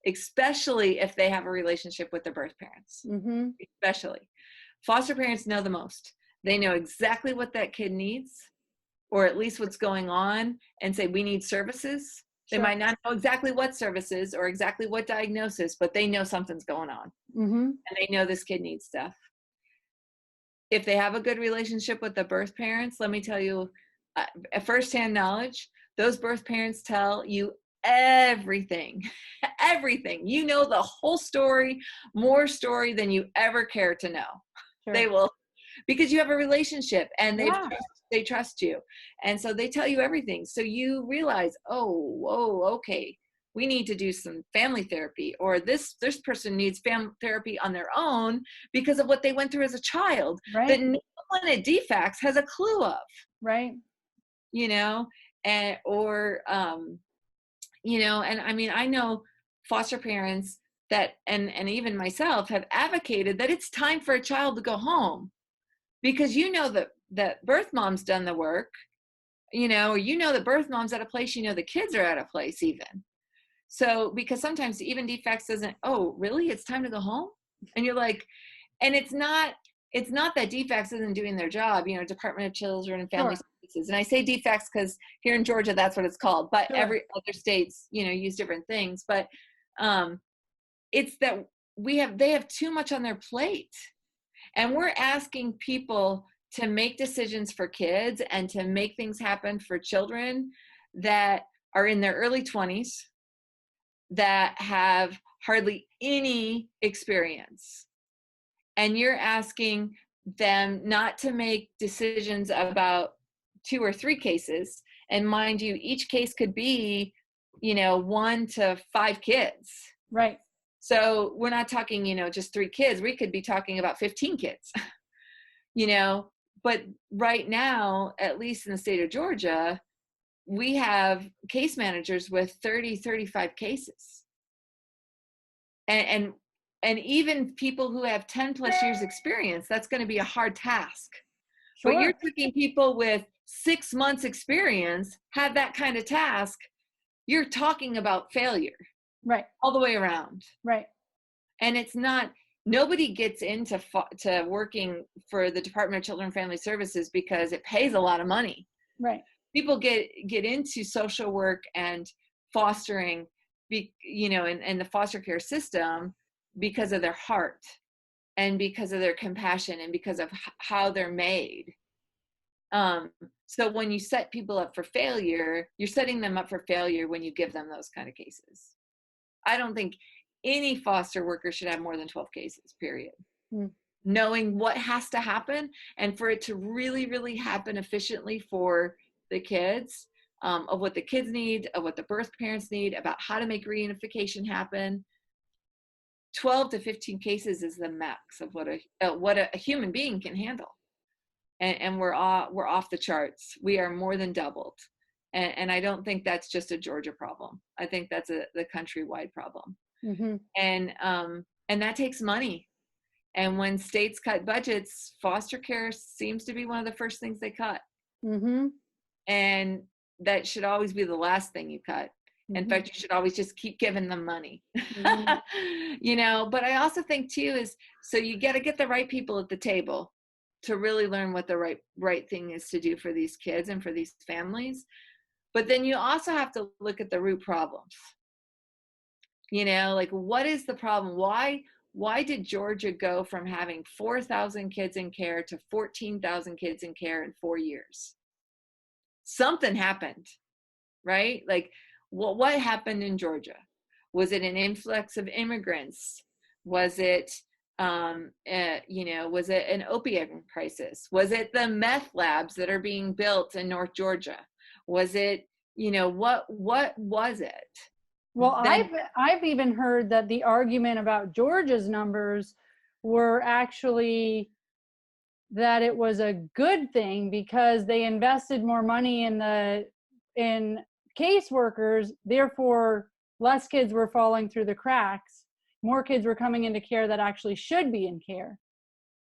[SPEAKER 4] especially if they have a relationship with their birth parents. Especially. Foster parents know the most. They know exactly what that kid needs, or at least what's going on, and say, we need services. They might not know exactly what services or exactly what diagnosis, but they know something's going on. And they know this kid needs stuff. If they have a good relationship with the birth parents, let me tell you, firsthand knowledge, those birth parents tell you everything. You know the whole story, more story than you ever care to know. They will, because you have a relationship and they trust you. And so they tell you everything. So you realize, okay, we need to do some family therapy, or this person needs family therapy on their own because of what they went through as a child that no one at DFACS has a clue of. I know foster parents that, and even myself, have advocated that it's time for a child to go home, because that birth mom's done the work, or the birth mom's at a place, the kids are at a place even. So, because sometimes even DFACS doesn't, really, it's time to go home? And you're like, and it's not that DFACS isn't doing their job, Department of Children and Family Services. And I say DFACS because here in Georgia, that's what it's called. But every other states, use different things. But it's that they have too much on their plate. And we're asking people to make decisions for kids and to make things happen for children that are in their early 20s, that have hardly any experience. And you're asking them not to make decisions about 2 or 3 cases. And mind you, each case could be, 1 to 5 kids.
[SPEAKER 3] Right.
[SPEAKER 4] So we're not talking, just 3 kids. We could be talking about 15 kids, But right now, at least in the state of Georgia, we have case managers with 30, 35 cases. And even people who have 10 plus years experience, that's going to be a hard task. But you're taking people with 6 months experience, have that kind of task, you're talking about failure.
[SPEAKER 3] Right.
[SPEAKER 4] All the way around.
[SPEAKER 3] Right.
[SPEAKER 4] And it's not, nobody gets into to working for the Department of Children and Family Services because it pays a lot of money.
[SPEAKER 3] Right.
[SPEAKER 4] People get into social work and fostering, and the foster care system because of their heart and because of their compassion and because of how they're made. So when you set people up for failure, you're setting them up for failure when you give them those kind of cases. I don't think any foster worker should have more than 12 cases, period. Knowing what has to happen, and for it to really, really happen efficiently for the kids, of what the kids need, of what the birth parents need, about how to make reunification happen. 12 to 15 cases is the max of what a human being can handle. And we're off the charts. We are more than doubled. And I don't think that's just a Georgia problem. I think that's the countrywide problem.
[SPEAKER 3] Mm-hmm.
[SPEAKER 4] And that takes money. And when states cut budgets, foster care seems to be one of the first things they cut.
[SPEAKER 3] Mm-hmm.
[SPEAKER 4] And that should always be the last thing you cut. In
[SPEAKER 3] Mm-hmm.
[SPEAKER 4] fact, you should always just keep giving them money.
[SPEAKER 3] Mm-hmm.
[SPEAKER 4] But I also think too is, so you got to get the right people at the table to really learn what the right thing is to do for these kids and for these families. But then you also have to look at the root problems. Like, what is the problem? Why did Georgia go from having 4,000 kids in care to 14,000 kids in care in 4 years? Something happened, right? Like, what happened in Georgia? Was it an influx of immigrants? Was it, was it an opioid crisis? Was it the meth labs that are being built in North Georgia? Was it, what was it?
[SPEAKER 3] Well, I've even heard that the argument about Georgia's numbers were actually that it was a good thing because they invested more money in caseworkers, therefore less kids were falling through the cracks, more kids were coming into care that actually should be in care.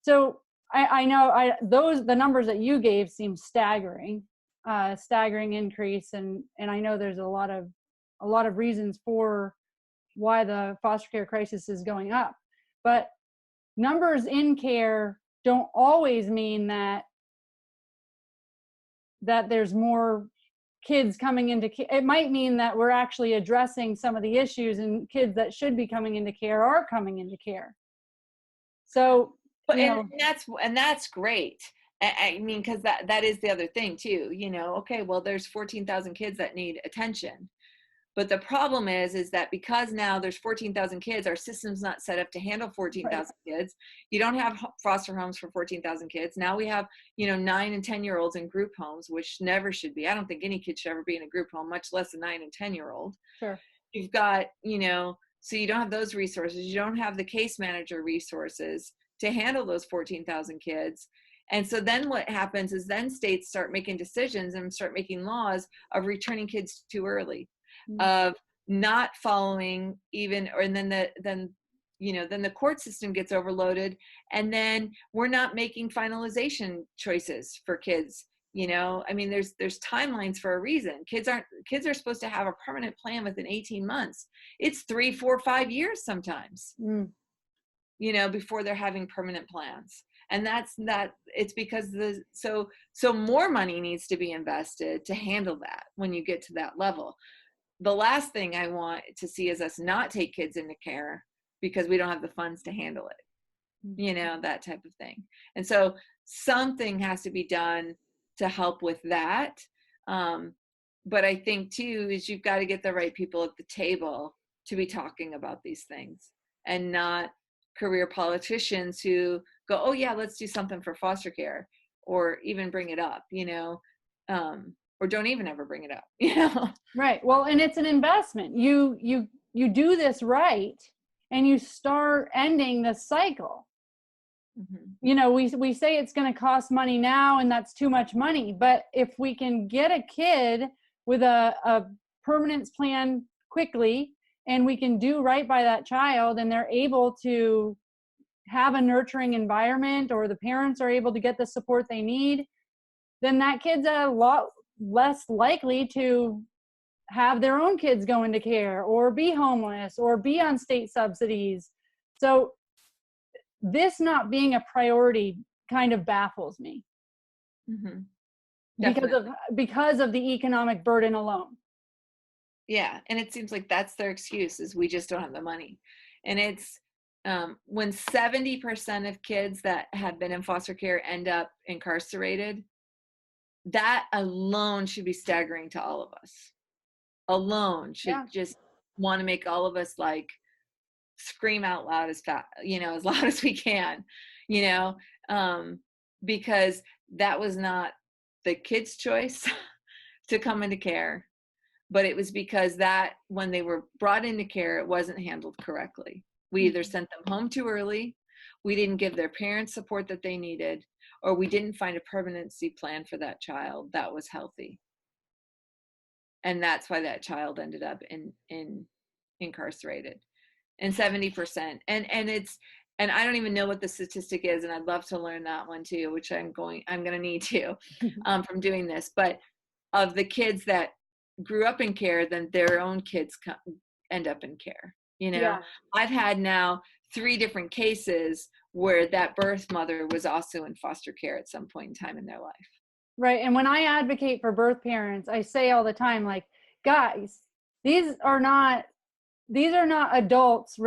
[SPEAKER 3] So I know the numbers that you gave seem staggering increase, and I know there's a lot of reasons for why the foster care crisis is going up, but numbers in care don't always mean that there's more kids coming into care. It might mean that we're actually addressing some of the issues, and kids that should be coming into care are coming into care. So,
[SPEAKER 4] and that's great. I mean, because that is the other thing too. Okay, well, there's 14,000 kids that need attention. But the problem is that because now there's 14,000 kids, our system's not set up to handle 14,000 kids. You don't have foster homes for 14,000 kids. Now we have, 9 and 10-year-olds in group homes, which never should be. I don't think any kid should ever be in a group home, much less a 9 and 10-year-old.
[SPEAKER 3] Sure.
[SPEAKER 4] You've got, so you don't have those resources. You don't have the case manager resources to handle those 14,000 kids. And so then what happens is then states start making decisions and start making laws of returning kids too early. Of not following and then the court system gets overloaded, and then we're not making finalization choices for kids. I mean, there's timelines for a reason. Kids are supposed to have a permanent plan within 18 months. It's 3, 4, 5 years sometimes, before they're having permanent plans. And it's because so more money needs to be invested to handle that when you get to that level. The last thing I want to see is us not take kids into care because we don't have the funds to handle it, that type of thing. And so something has to be done to help with that. But I think too, is you've got to get the right people at the table to be talking about these things, and not career politicians who go, oh yeah, let's do something for foster care, or even bring it up, or don't even ever bring it up,
[SPEAKER 3] Right. Well, and it's an investment. You do this right, and you start ending the cycle.
[SPEAKER 4] Mm-hmm.
[SPEAKER 3] We say it's going to cost money now, and that's too much money. But if we can get a kid with a permanence plan quickly, and we can do right by that child, and they're able to have a nurturing environment, or the parents are able to get the support they need, then that kid's a lot less likely to have their own kids go into care or be homeless or be on state subsidies. So this not being a priority kind of baffles me.
[SPEAKER 4] Mm-hmm.
[SPEAKER 3] because of the economic burden alone.
[SPEAKER 4] Yeah, and it seems like that's their excuse, is we just don't have the money. And it's when 70% of kids that have been in foster care end up incarcerated, that alone should be staggering to all of us. Alone should just want to make all of us like scream out loud as loud as we can, because that was not the kid's choice to come into care, but it was because that when they were brought into care, it wasn't handled correctly. We either sent them home too early, we didn't give their parents support that they needed, or we didn't find a permanency plan for that child that was healthy. And that's why that child ended up in incarcerated. And 70%. And I don't even know what the statistic is, and I'd love to learn that one too, which I'm going to need to from doing this. But of the kids that grew up in care, then their own kids end up in care.
[SPEAKER 1] Yeah.
[SPEAKER 4] I've had now 3 different cases where that birth mother was also in foster care at some point in time in their life.
[SPEAKER 3] Right. And when I advocate for birth parents, I say all the time, like, guys, these are not adults,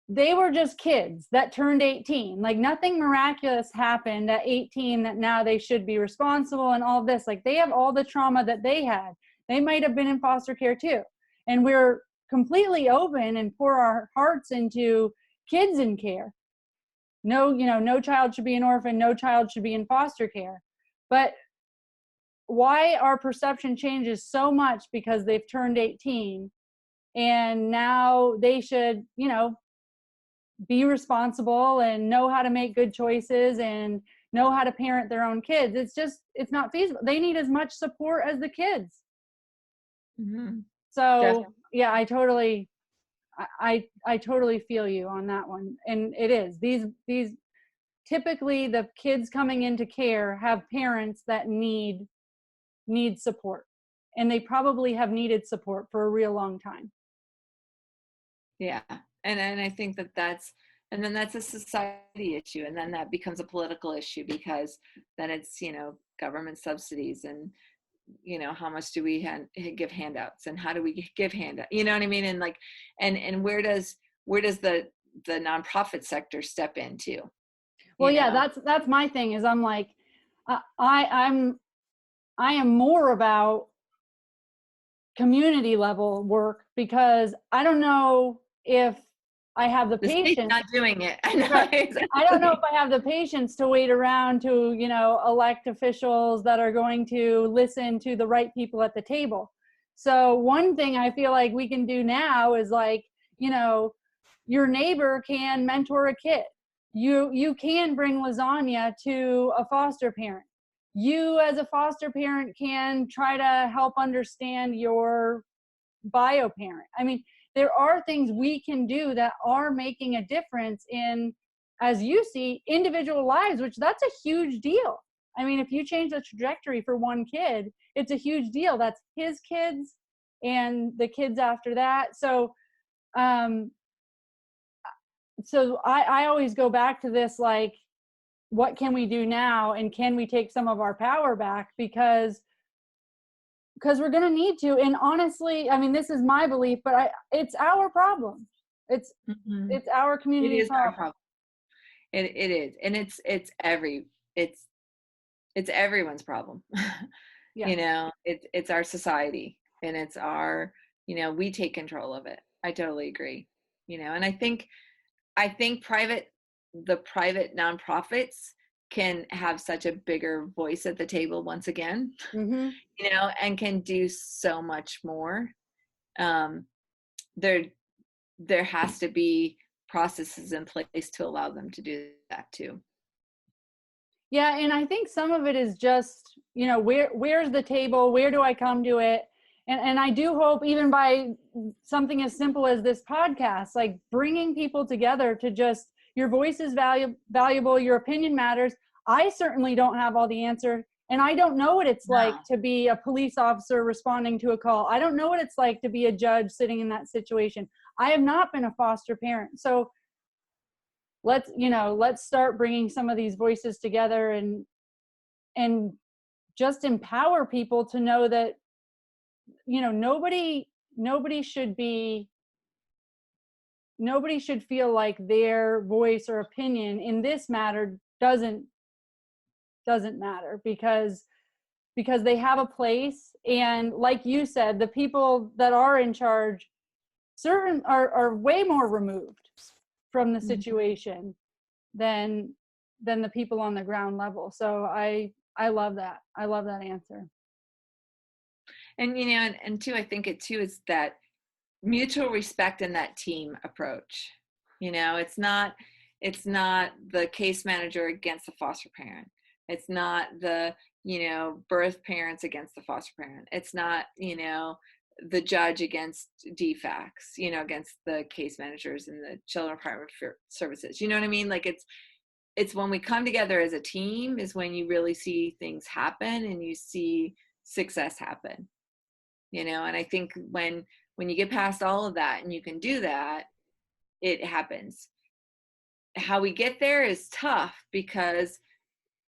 [SPEAKER 3] they were just kids that turned 18. Like, nothing miraculous happened at 18 that now they should be responsible and all of this. Like, they have all the trauma that they had. They might have been in foster care too. And we're completely open and pour our hearts into kids in care. No child should be an orphan. No child should be in foster care. But why our perception changes so much because they've turned 18 and now they should, be responsible and know how to make good choices and know how to parent their own kids. It's not feasible. They need as much support as the kids.
[SPEAKER 4] Mm-hmm.
[SPEAKER 3] So
[SPEAKER 4] Definitely.
[SPEAKER 3] yeah, I totally feel you on that one. And it is these typically the kids coming into care have parents that need support, and they probably have needed support for a real long time.
[SPEAKER 4] Yeah. And I think that's a society issue, and then that becomes a political issue, because then it's, government subsidies, and how much do we give handouts, and how do we give handouts, you know what I mean? And like, and where does the nonprofit sector step in too?
[SPEAKER 3] Well, yeah, that's my thing, is I'm like, I am more about community level work, because I don't know if I have the patience.
[SPEAKER 4] Not doing it. I know. Exactly.
[SPEAKER 3] I don't know if I have the patience to wait around to, elect officials that are going to listen to the right people at the table. So one thing I feel like we can do now is, like, your neighbor can mentor a kid. You can bring lasagna to a foster parent. You as a foster parent can try to help understand your bio parent. I mean, there are things we can do that are making a difference in, as you see, individual lives, which that's a huge deal. I mean, if you change the trajectory for one kid, it's a huge deal. That's his kids and the kids after that. So I always go back to this, like, what can we do now, and can we take some of our power back, because we're going to need to. And honestly, I mean, this is my belief, but it's our problem. It's our community.
[SPEAKER 4] It is our problem. It is. And it's everyone's problem. Yeah. It's our society, and it's our, we take control of it. I totally agree. And I think the private nonprofits can have such a bigger voice at the table once again, and can do so much more. There has to be processes in place to allow them to do that too.
[SPEAKER 3] Yeah, and I think some of it is just, where's the table? Where do I come to it? And I do hope, even by something as simple as this podcast, like bringing people together to just, your voice is valuable, your opinion matters. I certainly don't have all the answers, and I don't know what it's like to be a police officer responding to a call. I don't know what it's like to be a judge sitting in that situation. I have not been a foster parent. So let's start bringing some of these voices together and just empower people to know that, nobody should feel like their voice or opinion in this matter doesn't matter, because they have a place. And like you said, the people that are in charge are way more removed from the situation than the people on the ground level. So I love that. I love that answer.
[SPEAKER 4] And and too, I think it too is that mutual respect in that team approach. It's not the case manager against the foster parent. It's not the birth parents against the foster parent. It's not, the judge against DFACS, against the case managers and the children department services. You know what I mean? Like it's when we come together as a team is when you really see things happen and you see success happen, and I think when you get past all of that and you can do that, it happens. How we get there is tough because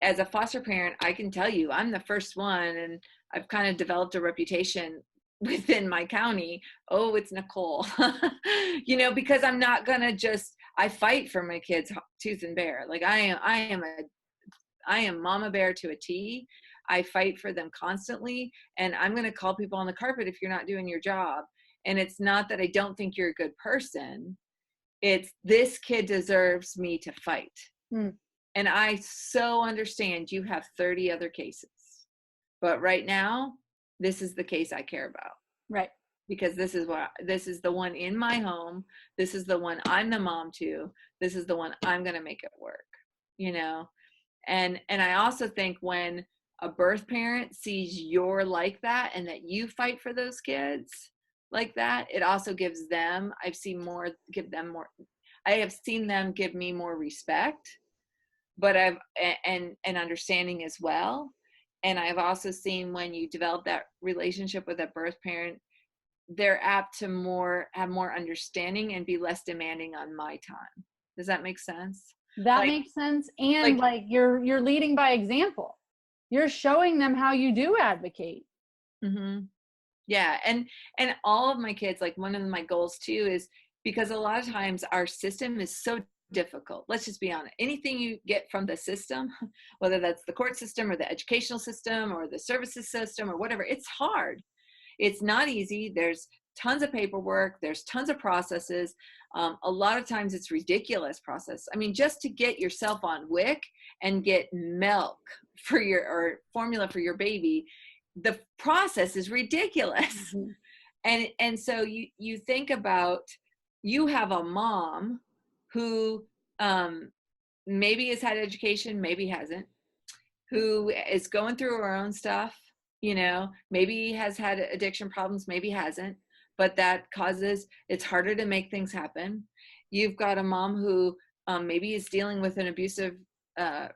[SPEAKER 4] as a foster parent, I can tell you, I'm the first one, and I've kind of developed a reputation within my county. Oh, it's Nicole, because I'm not gonna I fight for my kids tooth and bare. Like I am mama bear to a T. I fight for them constantly, and I'm gonna call people on the carpet if you're not doing your job. And it's not that I don't think you're a good person. It's this kid deserves me to fight. And I so understand you have 30 other cases, but right now, this is the case I care about.
[SPEAKER 3] Right.
[SPEAKER 4] Because this is the one in my home. This is the one I'm the mom to. This is the one I'm going to make it work, And I also think when a birth parent sees you're like that and that you fight for those kids like that, it also gives them, I have seen them give me more respect, but and understanding as well. And I've also seen when you develop that relationship with a birth parent, they're apt to have more understanding and be less demanding on my time. Does that make sense?
[SPEAKER 3] That makes sense. And like you're leading by example. You're showing them how you do advocate.
[SPEAKER 4] Mm-hmm. Yeah. And all of my kids, like one of my goals too is because a lot of times our system is so difficult. Let's just be honest. Anything you get from the system, whether that's the court system or the educational system or the services system or whatever, it's hard. It's not easy. There's tons of paperwork. There's tons of processes. A lot of times it's ridiculous process. I mean, just to get yourself on WIC and get milk or formula for your baby, the process is ridiculous. Mm-hmm. And so you think about, you have a mom who maybe has had education, maybe hasn't, who is going through her own stuff, maybe has had addiction problems, maybe hasn't, but that it's harder to make things happen. You've got a mom who maybe is dealing with an abusive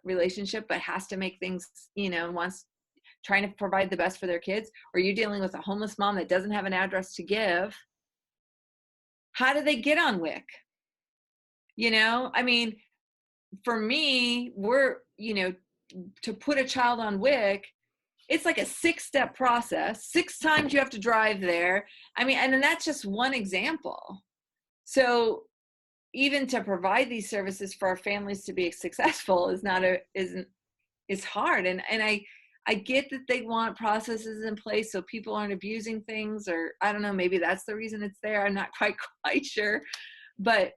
[SPEAKER 4] relationship, but has to make things, trying to provide the best for their kids, or you're dealing with a homeless mom that doesn't have an address to give. How do they get on WIC? I mean, for me, to put a child on WIC, it's like a 6-step process. 6 times you have to drive there. I mean, and then that's just one example. So even to provide these services for our families to be successful is hard. And I get that they want processes in place so people aren't abusing things, or I don't know, maybe that's the reason it's there. I'm not quite sure. But,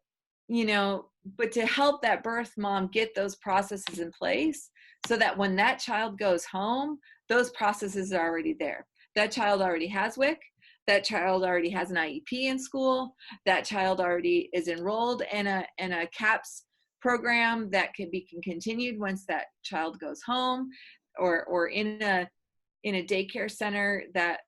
[SPEAKER 4] but to help that birth mom get those processes in place so that when that child goes home, those processes are already there. That child already has WIC. That child already has an IEP in school. That child already is enrolled in a CAPS program that can be continued once that child goes home, or in a daycare center that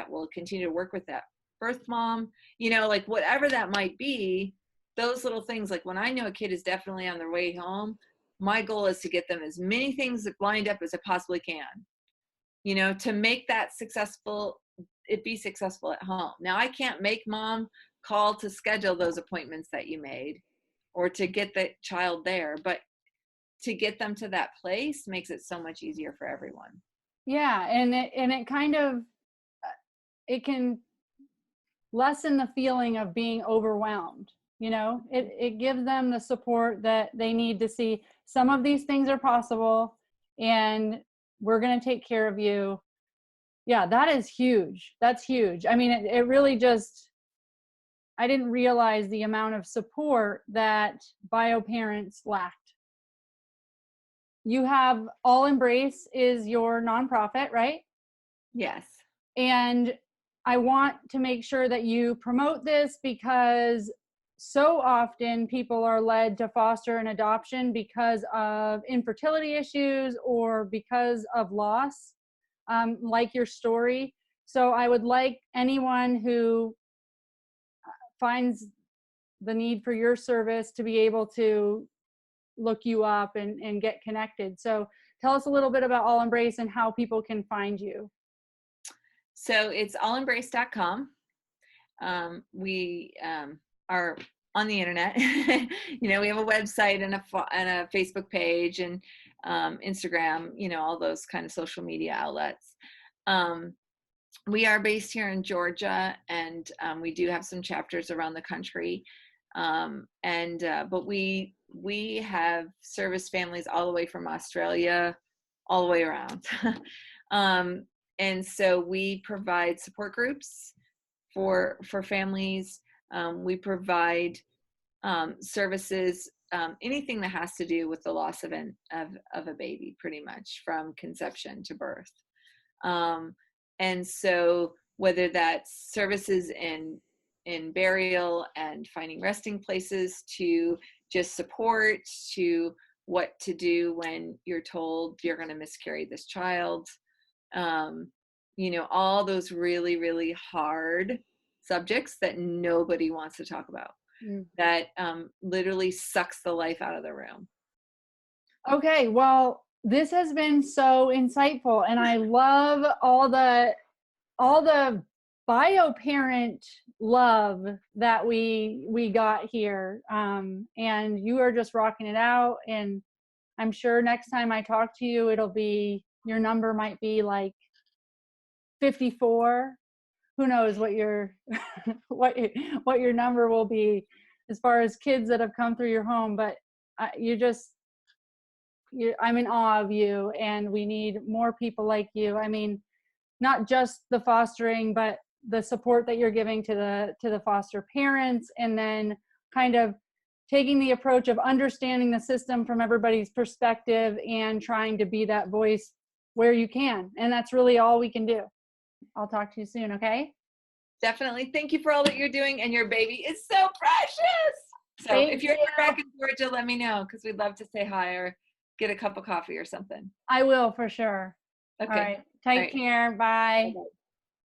[SPEAKER 4] will continue to work with that birth mom. Like whatever that might be, those little things. Like when I know a kid is definitely on their way home, my goal is to get them as many things lined up as I possibly can, to make that be successful at home. Now, I can't make mom call to schedule those appointments that you made or to get the child there, but to get them to that place makes it so much easier for everyone.
[SPEAKER 3] Yeah. And it kind of, it can lessen the feeling of being overwhelmed. It gives them the support that they need to see some of these things are possible and we're going to take care of you. Yeah, that is huge. That's huge. I mean, it really I didn't realize the amount of support that bio parents lacked. You have All Embrace is your nonprofit, right?
[SPEAKER 4] Yes.
[SPEAKER 3] And I want to make sure that you promote this because so often people are led to foster and adoption because of infertility issues or because of loss, like your story. So I would like anyone who finds the need for your service to be able to look you up and get connected. So tell us a little bit about All Embrace and how people can find you.
[SPEAKER 4] So it's allembrace.com. We are on the internet. We have a website and a Facebook page and Instagram, all those kind of social media outlets. We are based here in Georgia, and we do have some chapters around the country. But we have serviced families all the way from Australia, all the way around. And so we provide support groups for families. We provide services, anything that has to do with the loss of a baby, pretty much from conception to birth. And so whether that's services in burial and finding resting places, to just support, to what to do when you're told you're going to miscarry this child, all those really, really hard subjects that nobody wants to talk about, that literally sucks the life out of the room.
[SPEAKER 3] Okay, well, this has been so insightful, and I love all the bio parent love that we got here. And you are just rocking it out, and I'm sure next time I talk to you, it'll be, your number might be like 54. Who knows what your what your number will be as far as kids that have come through your home, but I'm in awe of you, and we need more people like you. I mean, not just the fostering, but the support that you're giving to the foster parents, and then kind of taking the approach of understanding the system from everybody's perspective and trying to be that voice where you can. And that's really all we can do. I'll talk to you soon, okay?
[SPEAKER 4] Definitely. Thank you for all that you're doing, and your baby is so precious. So if you're back in Georgia, let me know, because we'd love to say hi or get a cup of coffee or something.
[SPEAKER 3] I will, for sure.
[SPEAKER 4] Okay.
[SPEAKER 3] All right. Take care. Bye.
[SPEAKER 4] Bye-bye.